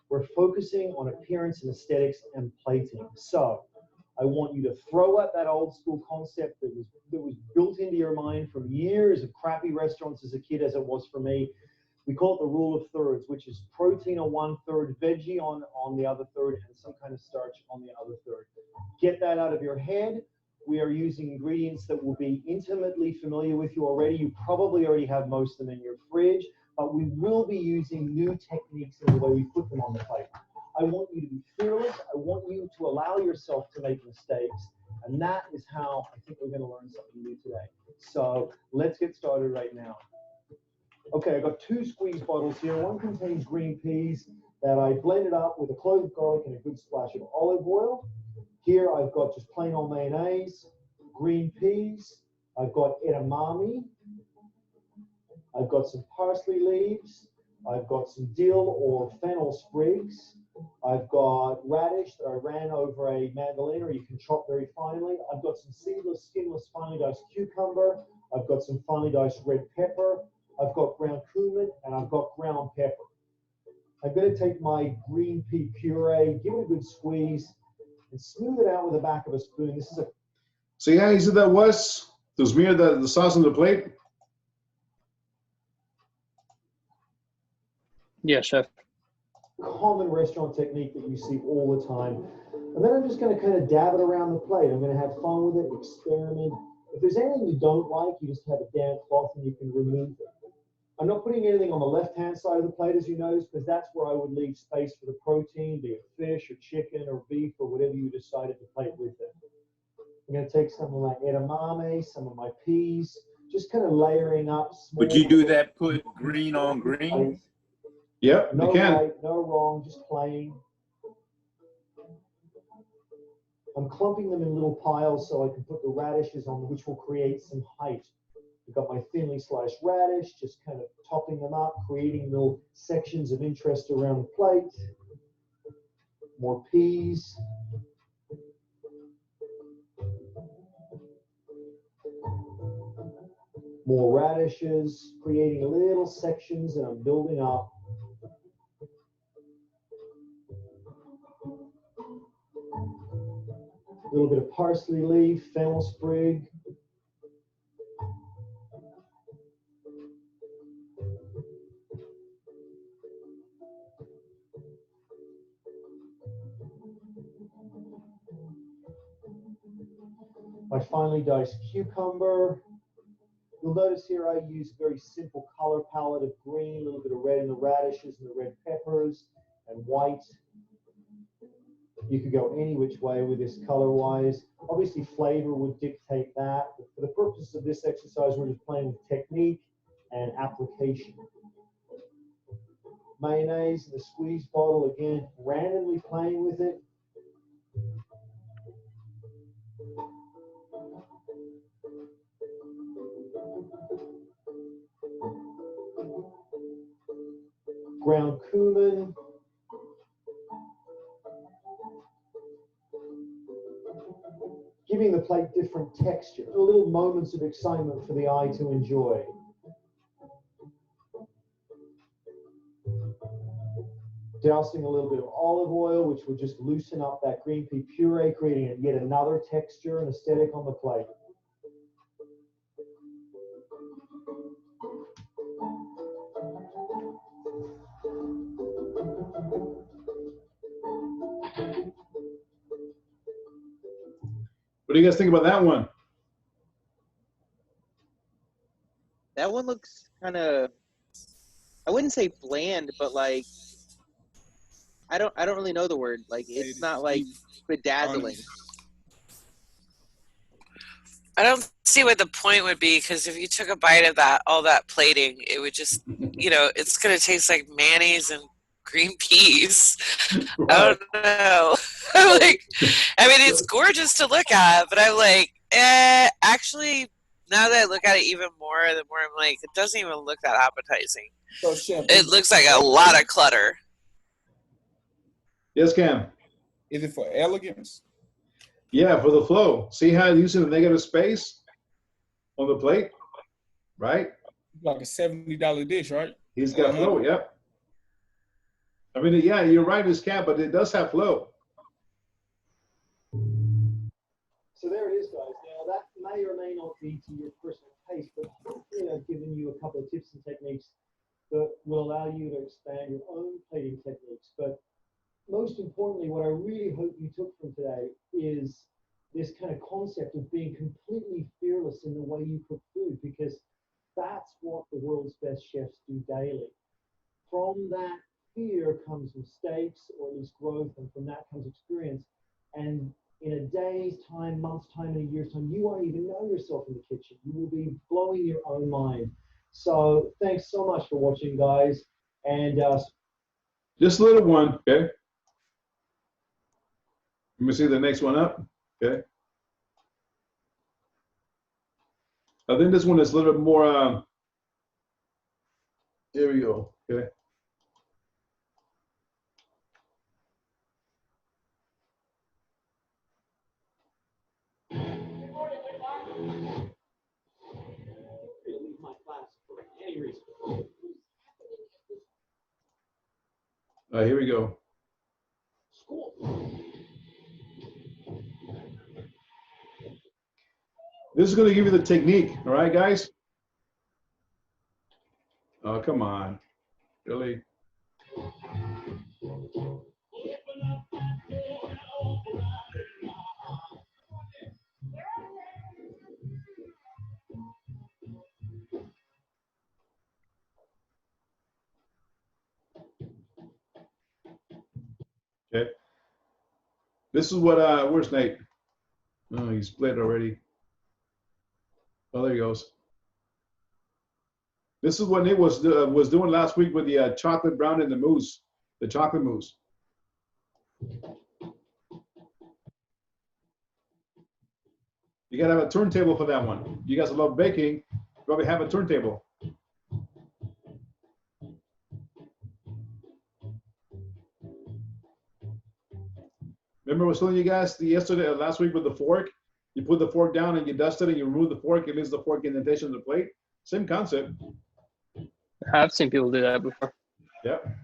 We're focusing on appearance and aesthetics and plating. So I want you to throw out that old school concept that was built into your mind from years of crappy restaurants as a kid, as it was for me. We call it the rule of thirds, which is protein on 1/3, veggie on the other third, and some kind of starch on the other third. Get that out of your head. We are using ingredients that will be intimately familiar with you already. You probably already have most of them in your fridge, but we will be using new techniques in the way we put them on the plate. I want you to be fearless. I want you to allow yourself to make mistakes. And that is how I think we're going to learn something new today. So let's get started right now. Okay, I've got 2 squeeze bottles here. One contains green peas that I blended up with a clove of garlic and a good splash of olive oil. Here I've got just plain old mayonnaise, green peas. I've got edamame. I've got some parsley leaves. I've got some dill or fennel sprigs. I've got radish that I ran over a mandolin, or you can chop very finely. I've got some seedless, skinless, finely diced cucumber. I've got some finely diced red pepper. I've got ground cumin, and I've got ground pepper. I'm going to take my green pea puree, give it a good squeeze, and smooth it out with the back of a spoon. This is a... See how easy that was to smear the sauce on the plate? Yeah, chef. Common restaurant technique that you see all the time. And then I'm just going to kind of dab it around the plate. I'm going to have fun with it, experiment. If there's anything you don't like, you just have a damp cloth and you can remove it. I'm not putting anything on the left-hand side of the plate, as you notice, because that's where I would leave space for the protein, be it fish or chicken or beef or whatever you decided to plate with it. I'm going to take some of my edamame, some of my peas, just kind of layering up. Would you do that, put green on green? Yep, no you can. right, no wrong, just plain. I'm clumping them in little piles so I can put the radishes on, which will create some height. I've got my thinly sliced radish, just kind of topping them up, creating little sections of interest around the plate. More peas. More radishes, creating little sections, and I'm building up. A little bit of parsley leaf, fennel sprig. My finely diced cucumber. You'll notice here I use a very simple color palette of green, a little bit of red in the radishes and the red peppers, and white. You could go any which way with this color-wise. Obviously, flavor would dictate that. But for the purposes of this exercise, we're just playing with technique and application. Mayonnaise in the squeeze bottle, again, randomly playing with it. Ground cumin. Giving the plate different texture, little moments of excitement for the eye to enjoy. Dousing a little bit of olive oil, which will just loosen up that green pea puree, creating yet another texture and aesthetic on the plate. What do you guys think about that one? That one looks kind of, I wouldn't say bland, but like, I don't really know the word. Like, it's not like bedazzling. I don't see what the point would be, because if you took a bite of that, all that plating, it would just, you know, it's going to taste like mayonnaise and green peas. Right. I don't know. Like, I mean, it's gorgeous to look at, but I'm like, actually, now that I look at it even more, the more I'm like, it doesn't even look that appetizing. So, Chef, it looks like a lot of clutter. Yes, Cam. Is it for elegance? Yeah, for the flow. See how it's using the negative space on the plate, right? Like a $70 dish, right? He's got flow, yep. I mean, yeah, you're right, Ms. Cam, but it does have flow. So there it is, guys. Now, that may or may not be to your personal taste, but hopefully I've given you a couple of tips and techniques that will allow you to expand your own plating techniques. But most importantly, what I really hope you took from today is this kind of concept of being completely fearless in the way you cook food, because that's what the world's best chefs do daily. From that fear comes mistakes, or at least growth, and from that comes experience. And in a day's time, month's time, and a year's time, you won't even know yourself in the kitchen. You will be blowing your own mind. So thanks so much for watching, guys. And just a little one, okay? Let me see the next one up, okay? I think this one is a little bit more, here we go, okay? Here we go. This is going to give you the technique, all right, guys? Oh, come on. Really? Okay. This is what, where's Nate? Oh, he split already. Oh, there he goes. This is what Nate was doing last week with the chocolate brown and the mousse, the chocolate mousse. You gotta have a turntable for that one. You guys love baking, probably have a turntable. Remember I was telling you guys last week with the fork? You put the fork down and you dust it and you remove the fork, it leaves the fork indentation on the plate. Same concept. I've seen people do that before. Yep.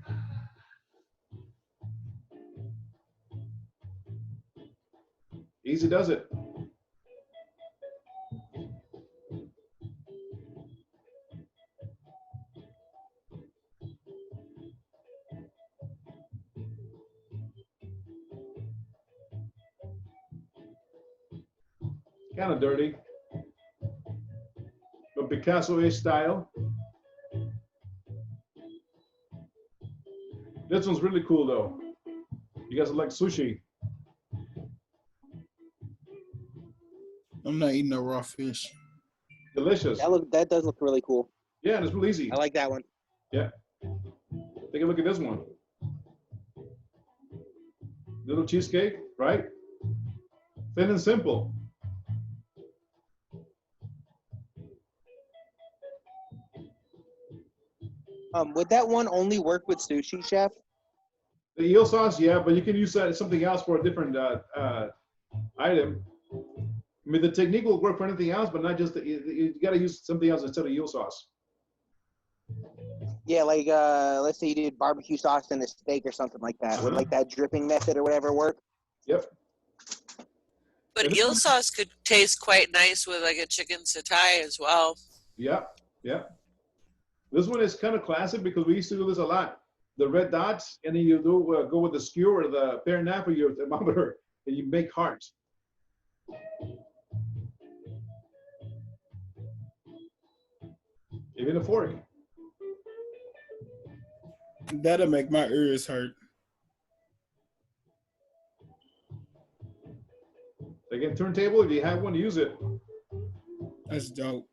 Easy does it. Kind of dirty, but Picasso-ish style. This one's really cool though. You guys like sushi? I'm not eating no raw fish. Delicious. That does look really cool. Yeah, and it's real easy. I like that one. Yeah. Take a look at this one. Little cheesecake, right? Thin and simple. Would that one only work with sushi, chef? The eel sauce, yeah, but you can use that as something else for a different item. I mean, the technique will work for anything else, but not just you got to use something else instead of eel sauce. Yeah, like let's say you did barbecue sauce and a steak or something like that. Would like that dripping method or whatever work? Yep. But eel sauce could taste quite nice with like a chicken satay as well. Yeah, yeah. This one is kind of classic because we used to do this a lot. The red dots, and then you do go with the skewer, the pear nap, or your thermometer, and you make hearts. Even a fork. That'll make my ears hurt. Again, turntable, if you have one, use it. That's dope.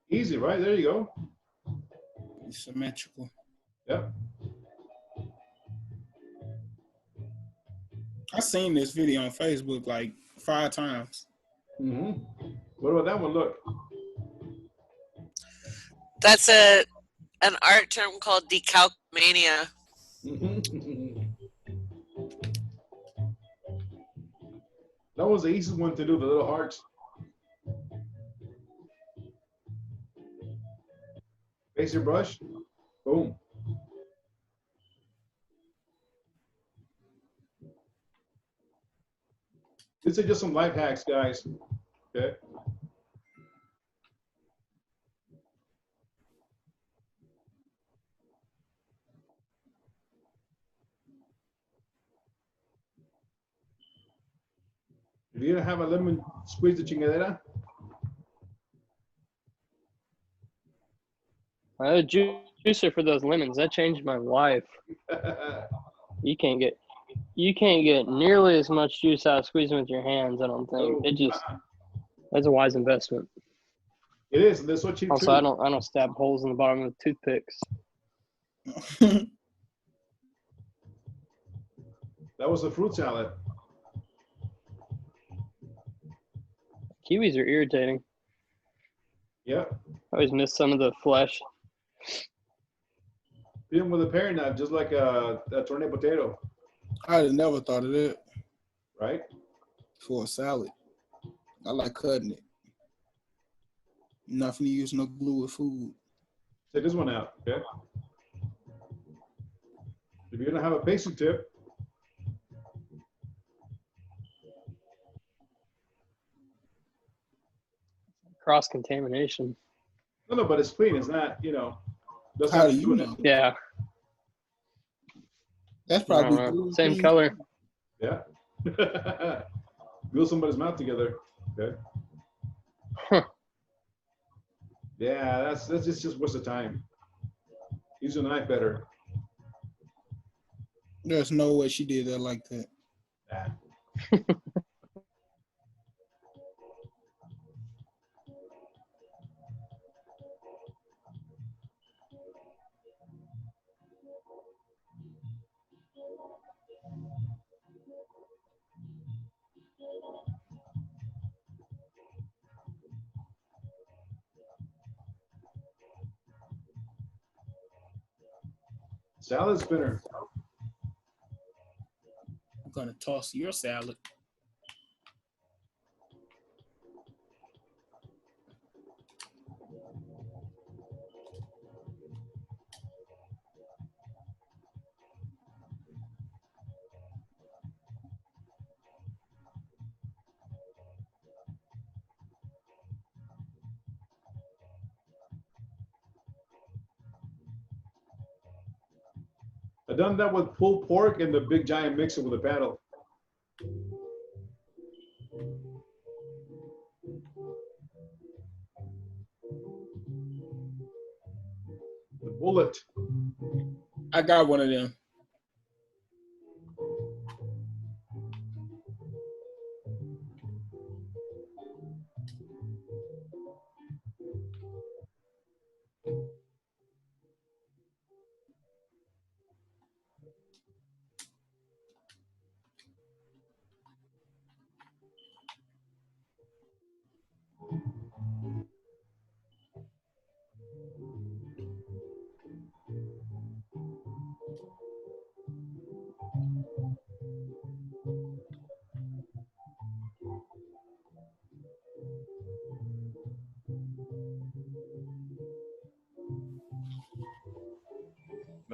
Easy, right? There you go. It's symmetrical. Yep. I seen this video on Facebook like 5 times. Mm-hmm. What about that one? Look. That's an art term called decalcomania. That was the easiest one to do, the little hearts. Face your brush. Boom. These are just some life hacks, guys. Okay. If you don't have a lemon squeeze the chingadera, I had a juicer for those lemons. That changed my life. You can't get nearly as much juice out of squeezing with your hands. I don't think that's a wise investment. It is, and they're so cheap Also, too. I don't stab holes in the bottom of toothpicks. That was a fruit salad. Kiwis are irritating. Yeah. I always miss some of the flesh. Beat them with a paring knife, just like a tornado potato. I'd have never thought of that. Right? For a salad. I like cutting it. Nothing to use no glue with food. Take this one out, okay? If you're gonna have a basic tip, Cross-contamination. no, but it's clean. It's not, that's How how do you you do it. know? Yeah. That's probably same color. Yeah. Glue somebody's mouth together. Okay. Huh. Yeah, that's just waste of time. Use a knife better. There's no way she did that like that. Nah. Salad spinner. I'm gonna toss your salad. I've done that with pulled pork and the big giant mixer with a paddle. The bullet. I got one of them.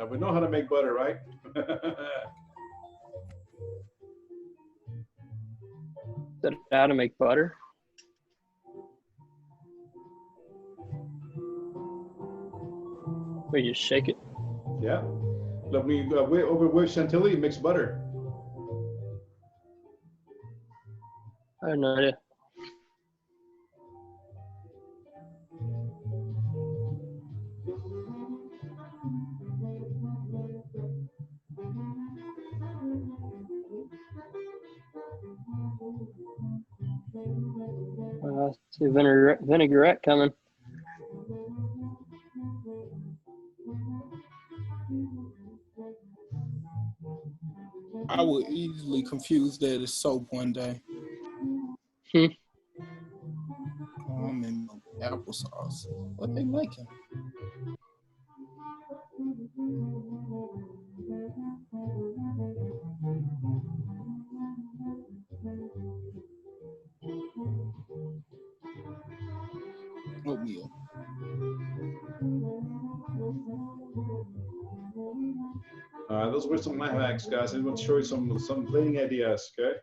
Now we know how to make butter, right? That how to make butter? We just shake it. Yeah. Look, we over with Chantilly mix butter. I have no idea. I see vinaigrette coming. I would easily confuse that as soap one day. I'm in applesauce. What they making? Oatmeal. Those were some life hacks, guys. I'm going to show you some plating ideas, okay?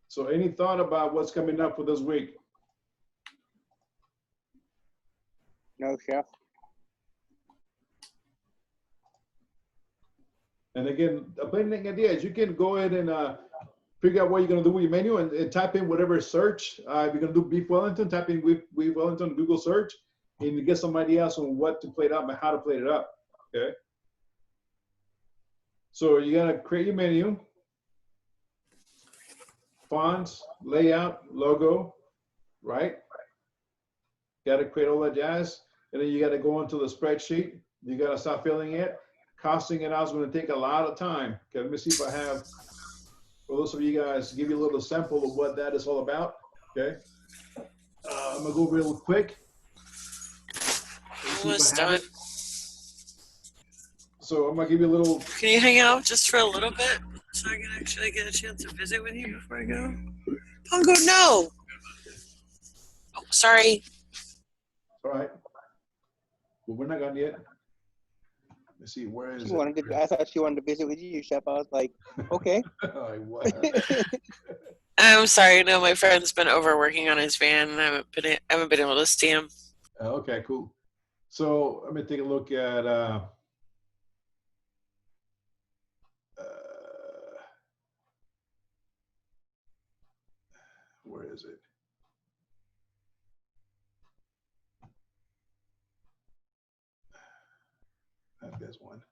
So any thought about what's coming up for this week? No, chef. And again, a plating idea is you can go ahead and figure out what you're going to do with your menu and type in whatever search. If you're going to do beef Wellington, type in beef Wellington Google search, and you get some ideas on what to plate up and how to plate it up, okay? So you got to create your menu, fonts, layout, logo, right? Got to create all that jazz. And then you got to go into the spreadsheet. You got to start filling it. Costing it out is going to take a lot of time. Okay, let me see if I have, for those of you guys, give you a little sample of what that is all about. Okay. I'm going to go real quick. Almost done. So I'm going to give you a little. Can you hang out just for a little bit so I can actually get a chance to visit with you before I go? Pongo, no. Oh, sorry. All right. Well, we're not done yet. Let's see, where is it? I thought she wanted to visit with you, Chef. I was like, okay. I'm sorry. No, my friend's been overworking on his van, and I haven't been able to see him. Okay, cool. So let me take a look at. Where is it? There's one.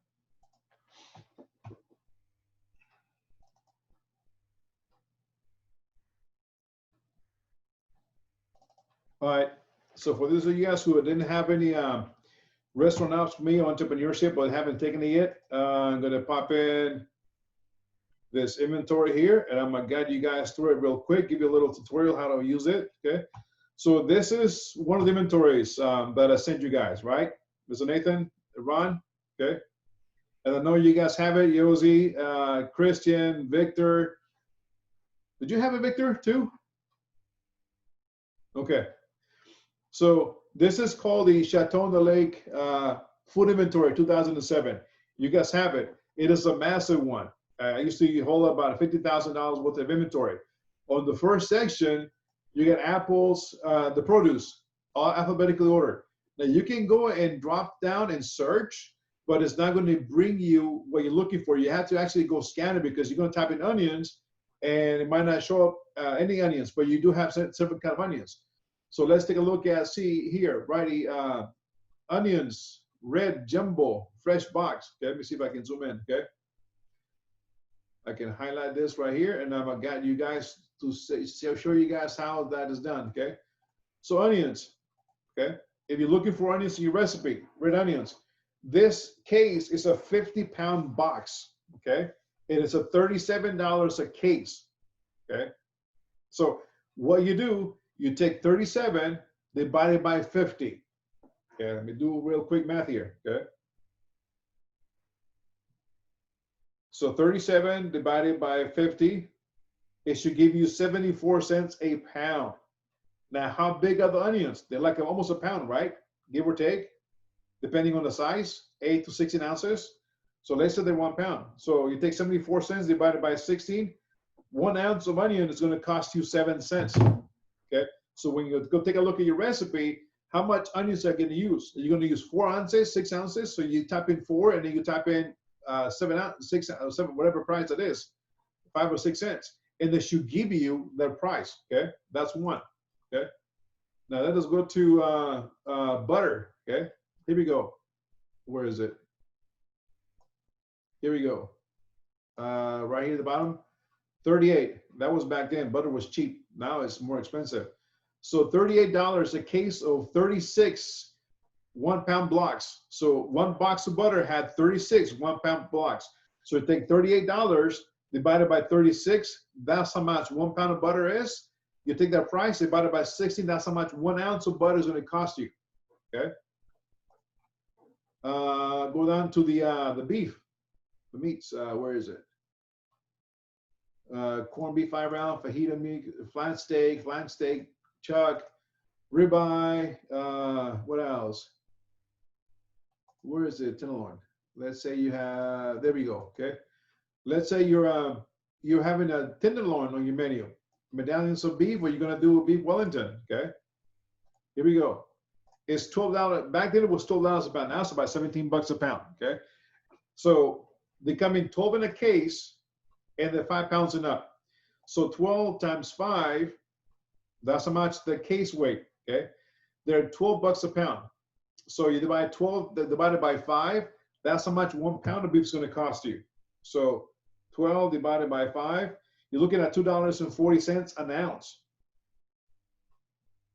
All right. So for those of you guys who didn't have any restaurant ops for me on entrepreneurship but haven't taken it yet, I'm going to pop in this inventory here, and I'm going to guide you guys through it real quick, give you a little tutorial how to use it. Okay. So this is one of the inventories that I sent you guys, right? Mr. Nathan, Ron, okay. And I know you guys have it, Yosi, Christian, Victor. Did you have it, Victor, too? Okay. So this is called the Chateau on the Lake Food Inventory 2007. You guys have it. It is a massive one. I used to hold about $50,000 worth of inventory. On the first section, you get apples, the produce, all alphabetically ordered. Now you can go and drop down and search, but it's not going to bring you what you're looking for. You have to actually go scan it because you're going to type in onions, and it might not show up any onions, but you do have different kind of onions. So let's take a look at, see here, righty, onions, red, jumbo, fresh box. Okay, let me see if I can zoom in, okay? I can highlight this right here, and I'm going to guide you guys to show you guys how that is done, okay? So onions, okay? If you're looking for onions in your recipe, red onions, this case is a 50-pound box, okay? And it's a $37 a case, okay? So what you do, you take 37 divided by 50. Okay, let me do a real quick math here, okay? So 37 divided by 50, it should give you 74 cents a pound. Now, how big are the onions? They're like almost a pound, right? Give or take, depending on the size, 8 to 16 ounces. So let's say they're 1 pound. So you take 74 cents divided by 16. 1 ounce of onion is going to cost you 7 cents. Okay. So when you go take a look at your recipe, how much onions are you going to use? Are you going to use 4 ounces, 6 ounces? So you type in 4, and then you type in 7 ounces, 6, 7, whatever price it is, 5 or 6 cents, and they should give you their price. Okay, that's one. Okay. Now let us go to butter. Okay. Here we go. Where is it? Here we go. Right here at the bottom. 38. That was back then. Butter was cheap. Now it's more expensive. So $38 a case of 36 1-pound blocks. So 1 box of butter had 36 1-pound blocks. So you take $38 divided by 36. That's how much 1 pound of butter is. You take that price divided by 16. That's how much 1 ounce of butter is going to cost you. Okay. Go down to the beef, the meats. Where is it? Corned beef 5-ounce, fajita meat, flank steak, chuck, ribeye. What else? Where is it? Tenderloin. Let's say you have. There we go. Okay. Let's say you're having a tenderloin on your menu, medallions of beef, or you're gonna do a beef Wellington. Okay. Here we go. It's $12. Back then it was $12 a pound. Now it's about $17 a pound. Okay. So they come in 12 in a case, and they're 5 pounds and up. So 12 times 5, that's how much the case weight. Okay. They're $12 a pound. So you divide 12 divided by 5. That's how much 1 pound of beef is going to cost you. So 12 divided by 5, you're looking at $2.40 an ounce.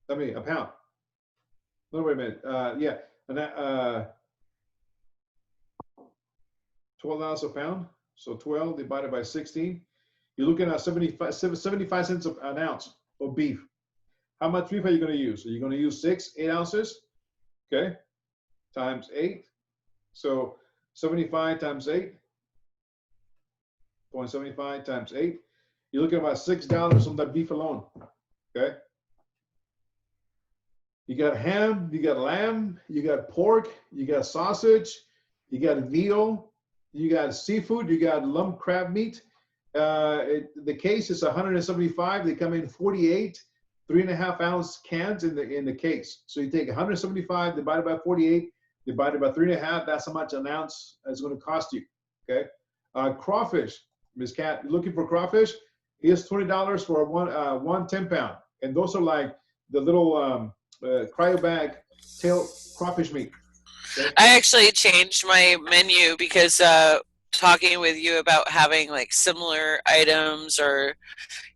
I mean, a pound. No, wait a minute. Yeah, $12 a pound. So 12 divided by 16, you're looking at 75 cents an ounce of beef. How much beef are you going to use? Are you going to use 6, 8 ounces? Okay, times 8. So 75 times 8. 0.75 times 8. You're looking at about $6 on that beef alone. Okay. You got ham, you got lamb, you got pork, you got sausage, you got veal, you got seafood, you got lump crab meat. The case is 175. They come in 48 3.5-ounce cans in the case. So you take 175 divided by 48 divided by 3.5. That's how much an ounce is going to cost you. Okay. Crawfish, Ms. Cat, looking for crawfish? Here's $20 for one 10-pound, and those are like the little cryo bag tail crawfish meat. Okay? I actually changed my menu because talking with you about having like similar items or,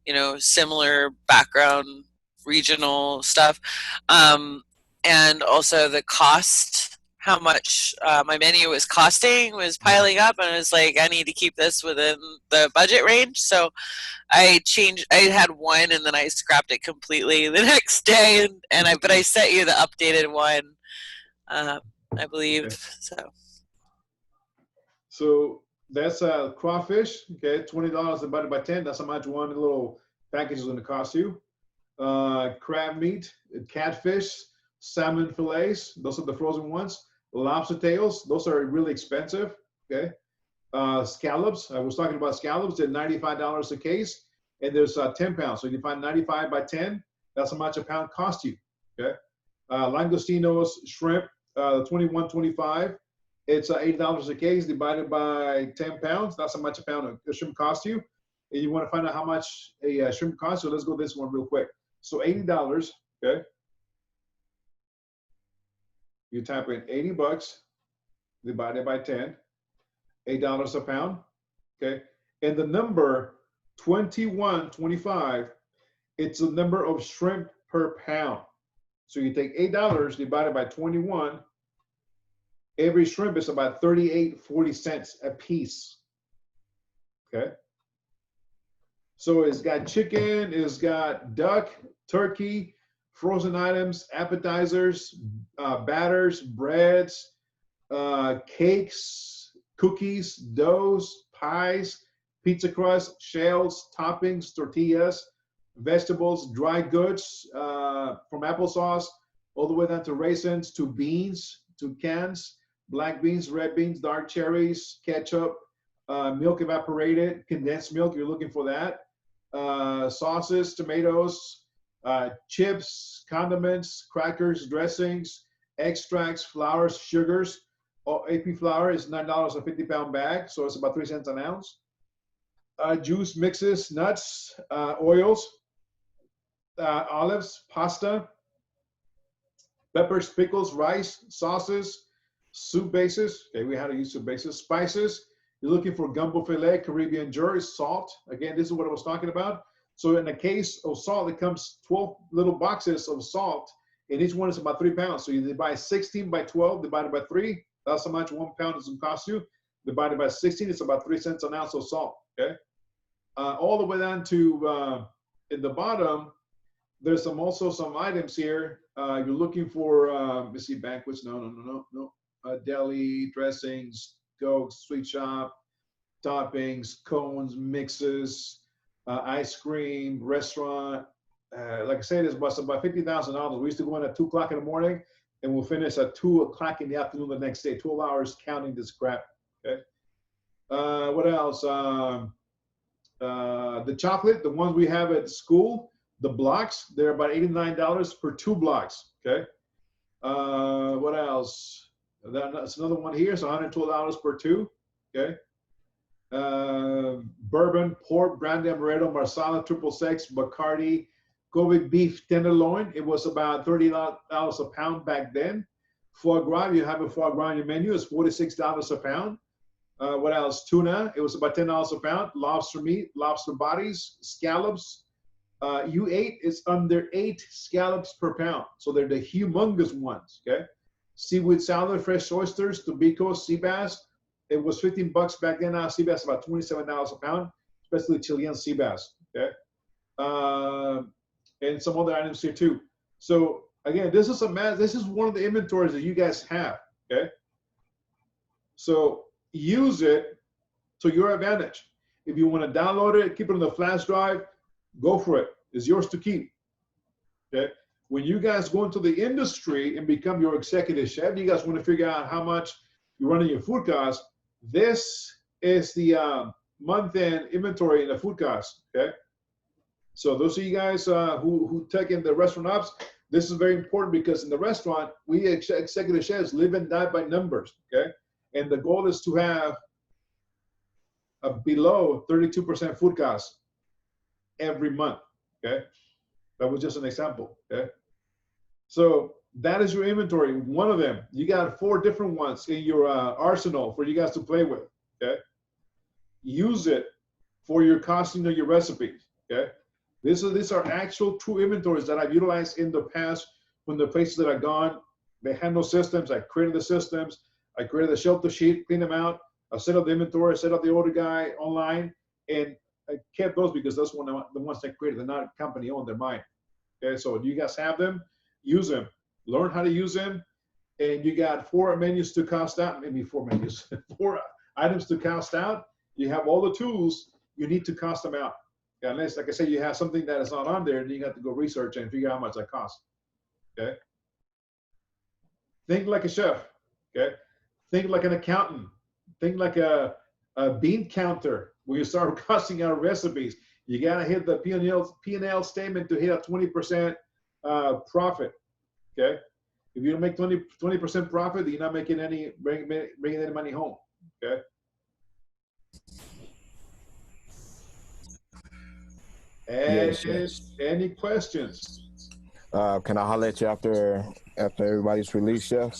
you know, similar background regional stuff, and also the cost, how much my menu was costing was piling up, and I was like, I need to keep this within the budget range. So I changed. I had one, and then I scrapped it completely the next day, but I sent you the updated one, I believe. Okay. So that's crawfish. Okay, $20 divided by 10. That's how much one little package is going to cost you. Crab meat, catfish, salmon fillets. Those are the frozen ones. Lobster tails. Those are really expensive. Okay. Scallops. I was talking about scallops. They're $95 a case, and there's 10 pounds. So you find 95 by 10. That's how much a pound costs you. Okay. Langostinos, shrimp, 21.25. It's $8 a case divided by 10 pounds. That's how much a pound of shrimp costs you. And you want to find out how much a shrimp costs. So let's go this one real quick. So $80. Okay. You type in $80 divided by 10, $8 a pound. Okay. And the number 21.25, it's the number of shrimp per pound. So you take $8 divided by 21. Every shrimp is about 38.40 cents a piece. Okay. So it's got chicken, it's got duck, turkey, frozen items, appetizers, batters, breads, cakes, cookies, doughs, pies, pizza crust, shells, toppings, tortillas, vegetables, dry goods, from applesauce all the way down to raisins, to beans, to cans, black beans, red beans, dark cherries, ketchup, milk evaporated, condensed milk, you're looking for that, sauces, tomatoes, chips, condiments, crackers, dressings, extracts, flours, sugars. AP flour is $9 a 50-pound bag, so it's about 3 cents an ounce. Juice mixes, nuts, oils, olives, pasta, peppers, pickles, rice, sauces, soup bases. Okay, we had to use soup bases. Spices. You're looking for gumbo filet, Caribbean jerky, salt. Again, this is what I was talking about. So in a case of salt, it comes 12 little boxes of salt, and each one is about 3 pounds. So you buy 16 by 12 divided by 3. That's how much 1 pound is going to cost you. Divided by 16, it's about 3 cents an ounce of salt. Okay, all the way down to in the bottom, there's also some items here. You're looking for, let me see, banquets. No. Deli, dressings, cokes, sweet shop, toppings, cones, mixes, ice cream, restaurant. Like I said, it's about $50,000. We used to go in at 2 o'clock in the morning, and we'll finish at 2 o'clock in the afternoon the next day. 12 hours counting this crap. Okay. What else? The chocolate, the ones we have at school, the blocks, they're about $89 per 2 blocks. Okay. What else? That's another one here. It's $112 per 2. Okay. Bourbon, port, brandy, amaretto, marsala, triple sec, Bacardi, Kobe beef tenderloin. It was about $30 a pound back then. Foie gras, you have a foie gras on your menu. It's $46 a pound. What else? Tuna. It was about $10 a pound. Lobster meat, lobster bodies, scallops. U8 is under 8 scallops per pound. So they're the humongous ones. Okay. Seaweed salad, fresh oysters, Tobacco, sea bass. It was $15 back then. Now sea bass about $27 a pound, especially Chilean sea bass. Okay, and some other items here too. So again, this is one of the inventories that you guys have. Okay, so use it to your advantage. If you want to download it, keep it on the flash drive, go for it. It's yours to keep. Okay. When you guys go into the industry and become your executive chef, you guys want to figure out how much you're running your food costs. This is the month-end inventory in the food costs. Okay, so those of you guys who take in the restaurant ops, this is very important because in the restaurant, we executive chefs live and die by numbers. Okay, and the goal is to have a below 32% food costs every month. Okay. That was just an example. Okay. So that is your inventory. One of them, you got 4 different ones in your arsenal for you guys to play with. Okay. Use it for your costing of your recipes. Okay. These are actual true inventories that I've utilized in the past when the places that I've gone, they had no systems. I created the systems. I created the shelter sheet, cleaned them out. I set up the inventory, set up the order guide online, and I kept those because those one the ones that created. They're not company owned, they're mine. Okay, so you guys have them, use them, learn how to use them, and you got 4 menus to cost out, maybe 4 menus, 4 items to cost out. You have all the tools you need to cost them out. Okay, unless, like I said, you have something that is not on there, then you got to go research and figure out how much that costs. Okay. Think like a chef. Okay. Think like an accountant. Think like a bean counter. When you start costing out recipes, you gotta hit the P&L statement to hit a 20% profit. Okay, if you don't make 20% profit, you're not making any bringing any money home. Okay. Any questions? Can I holler at you after everybody's released, Chef?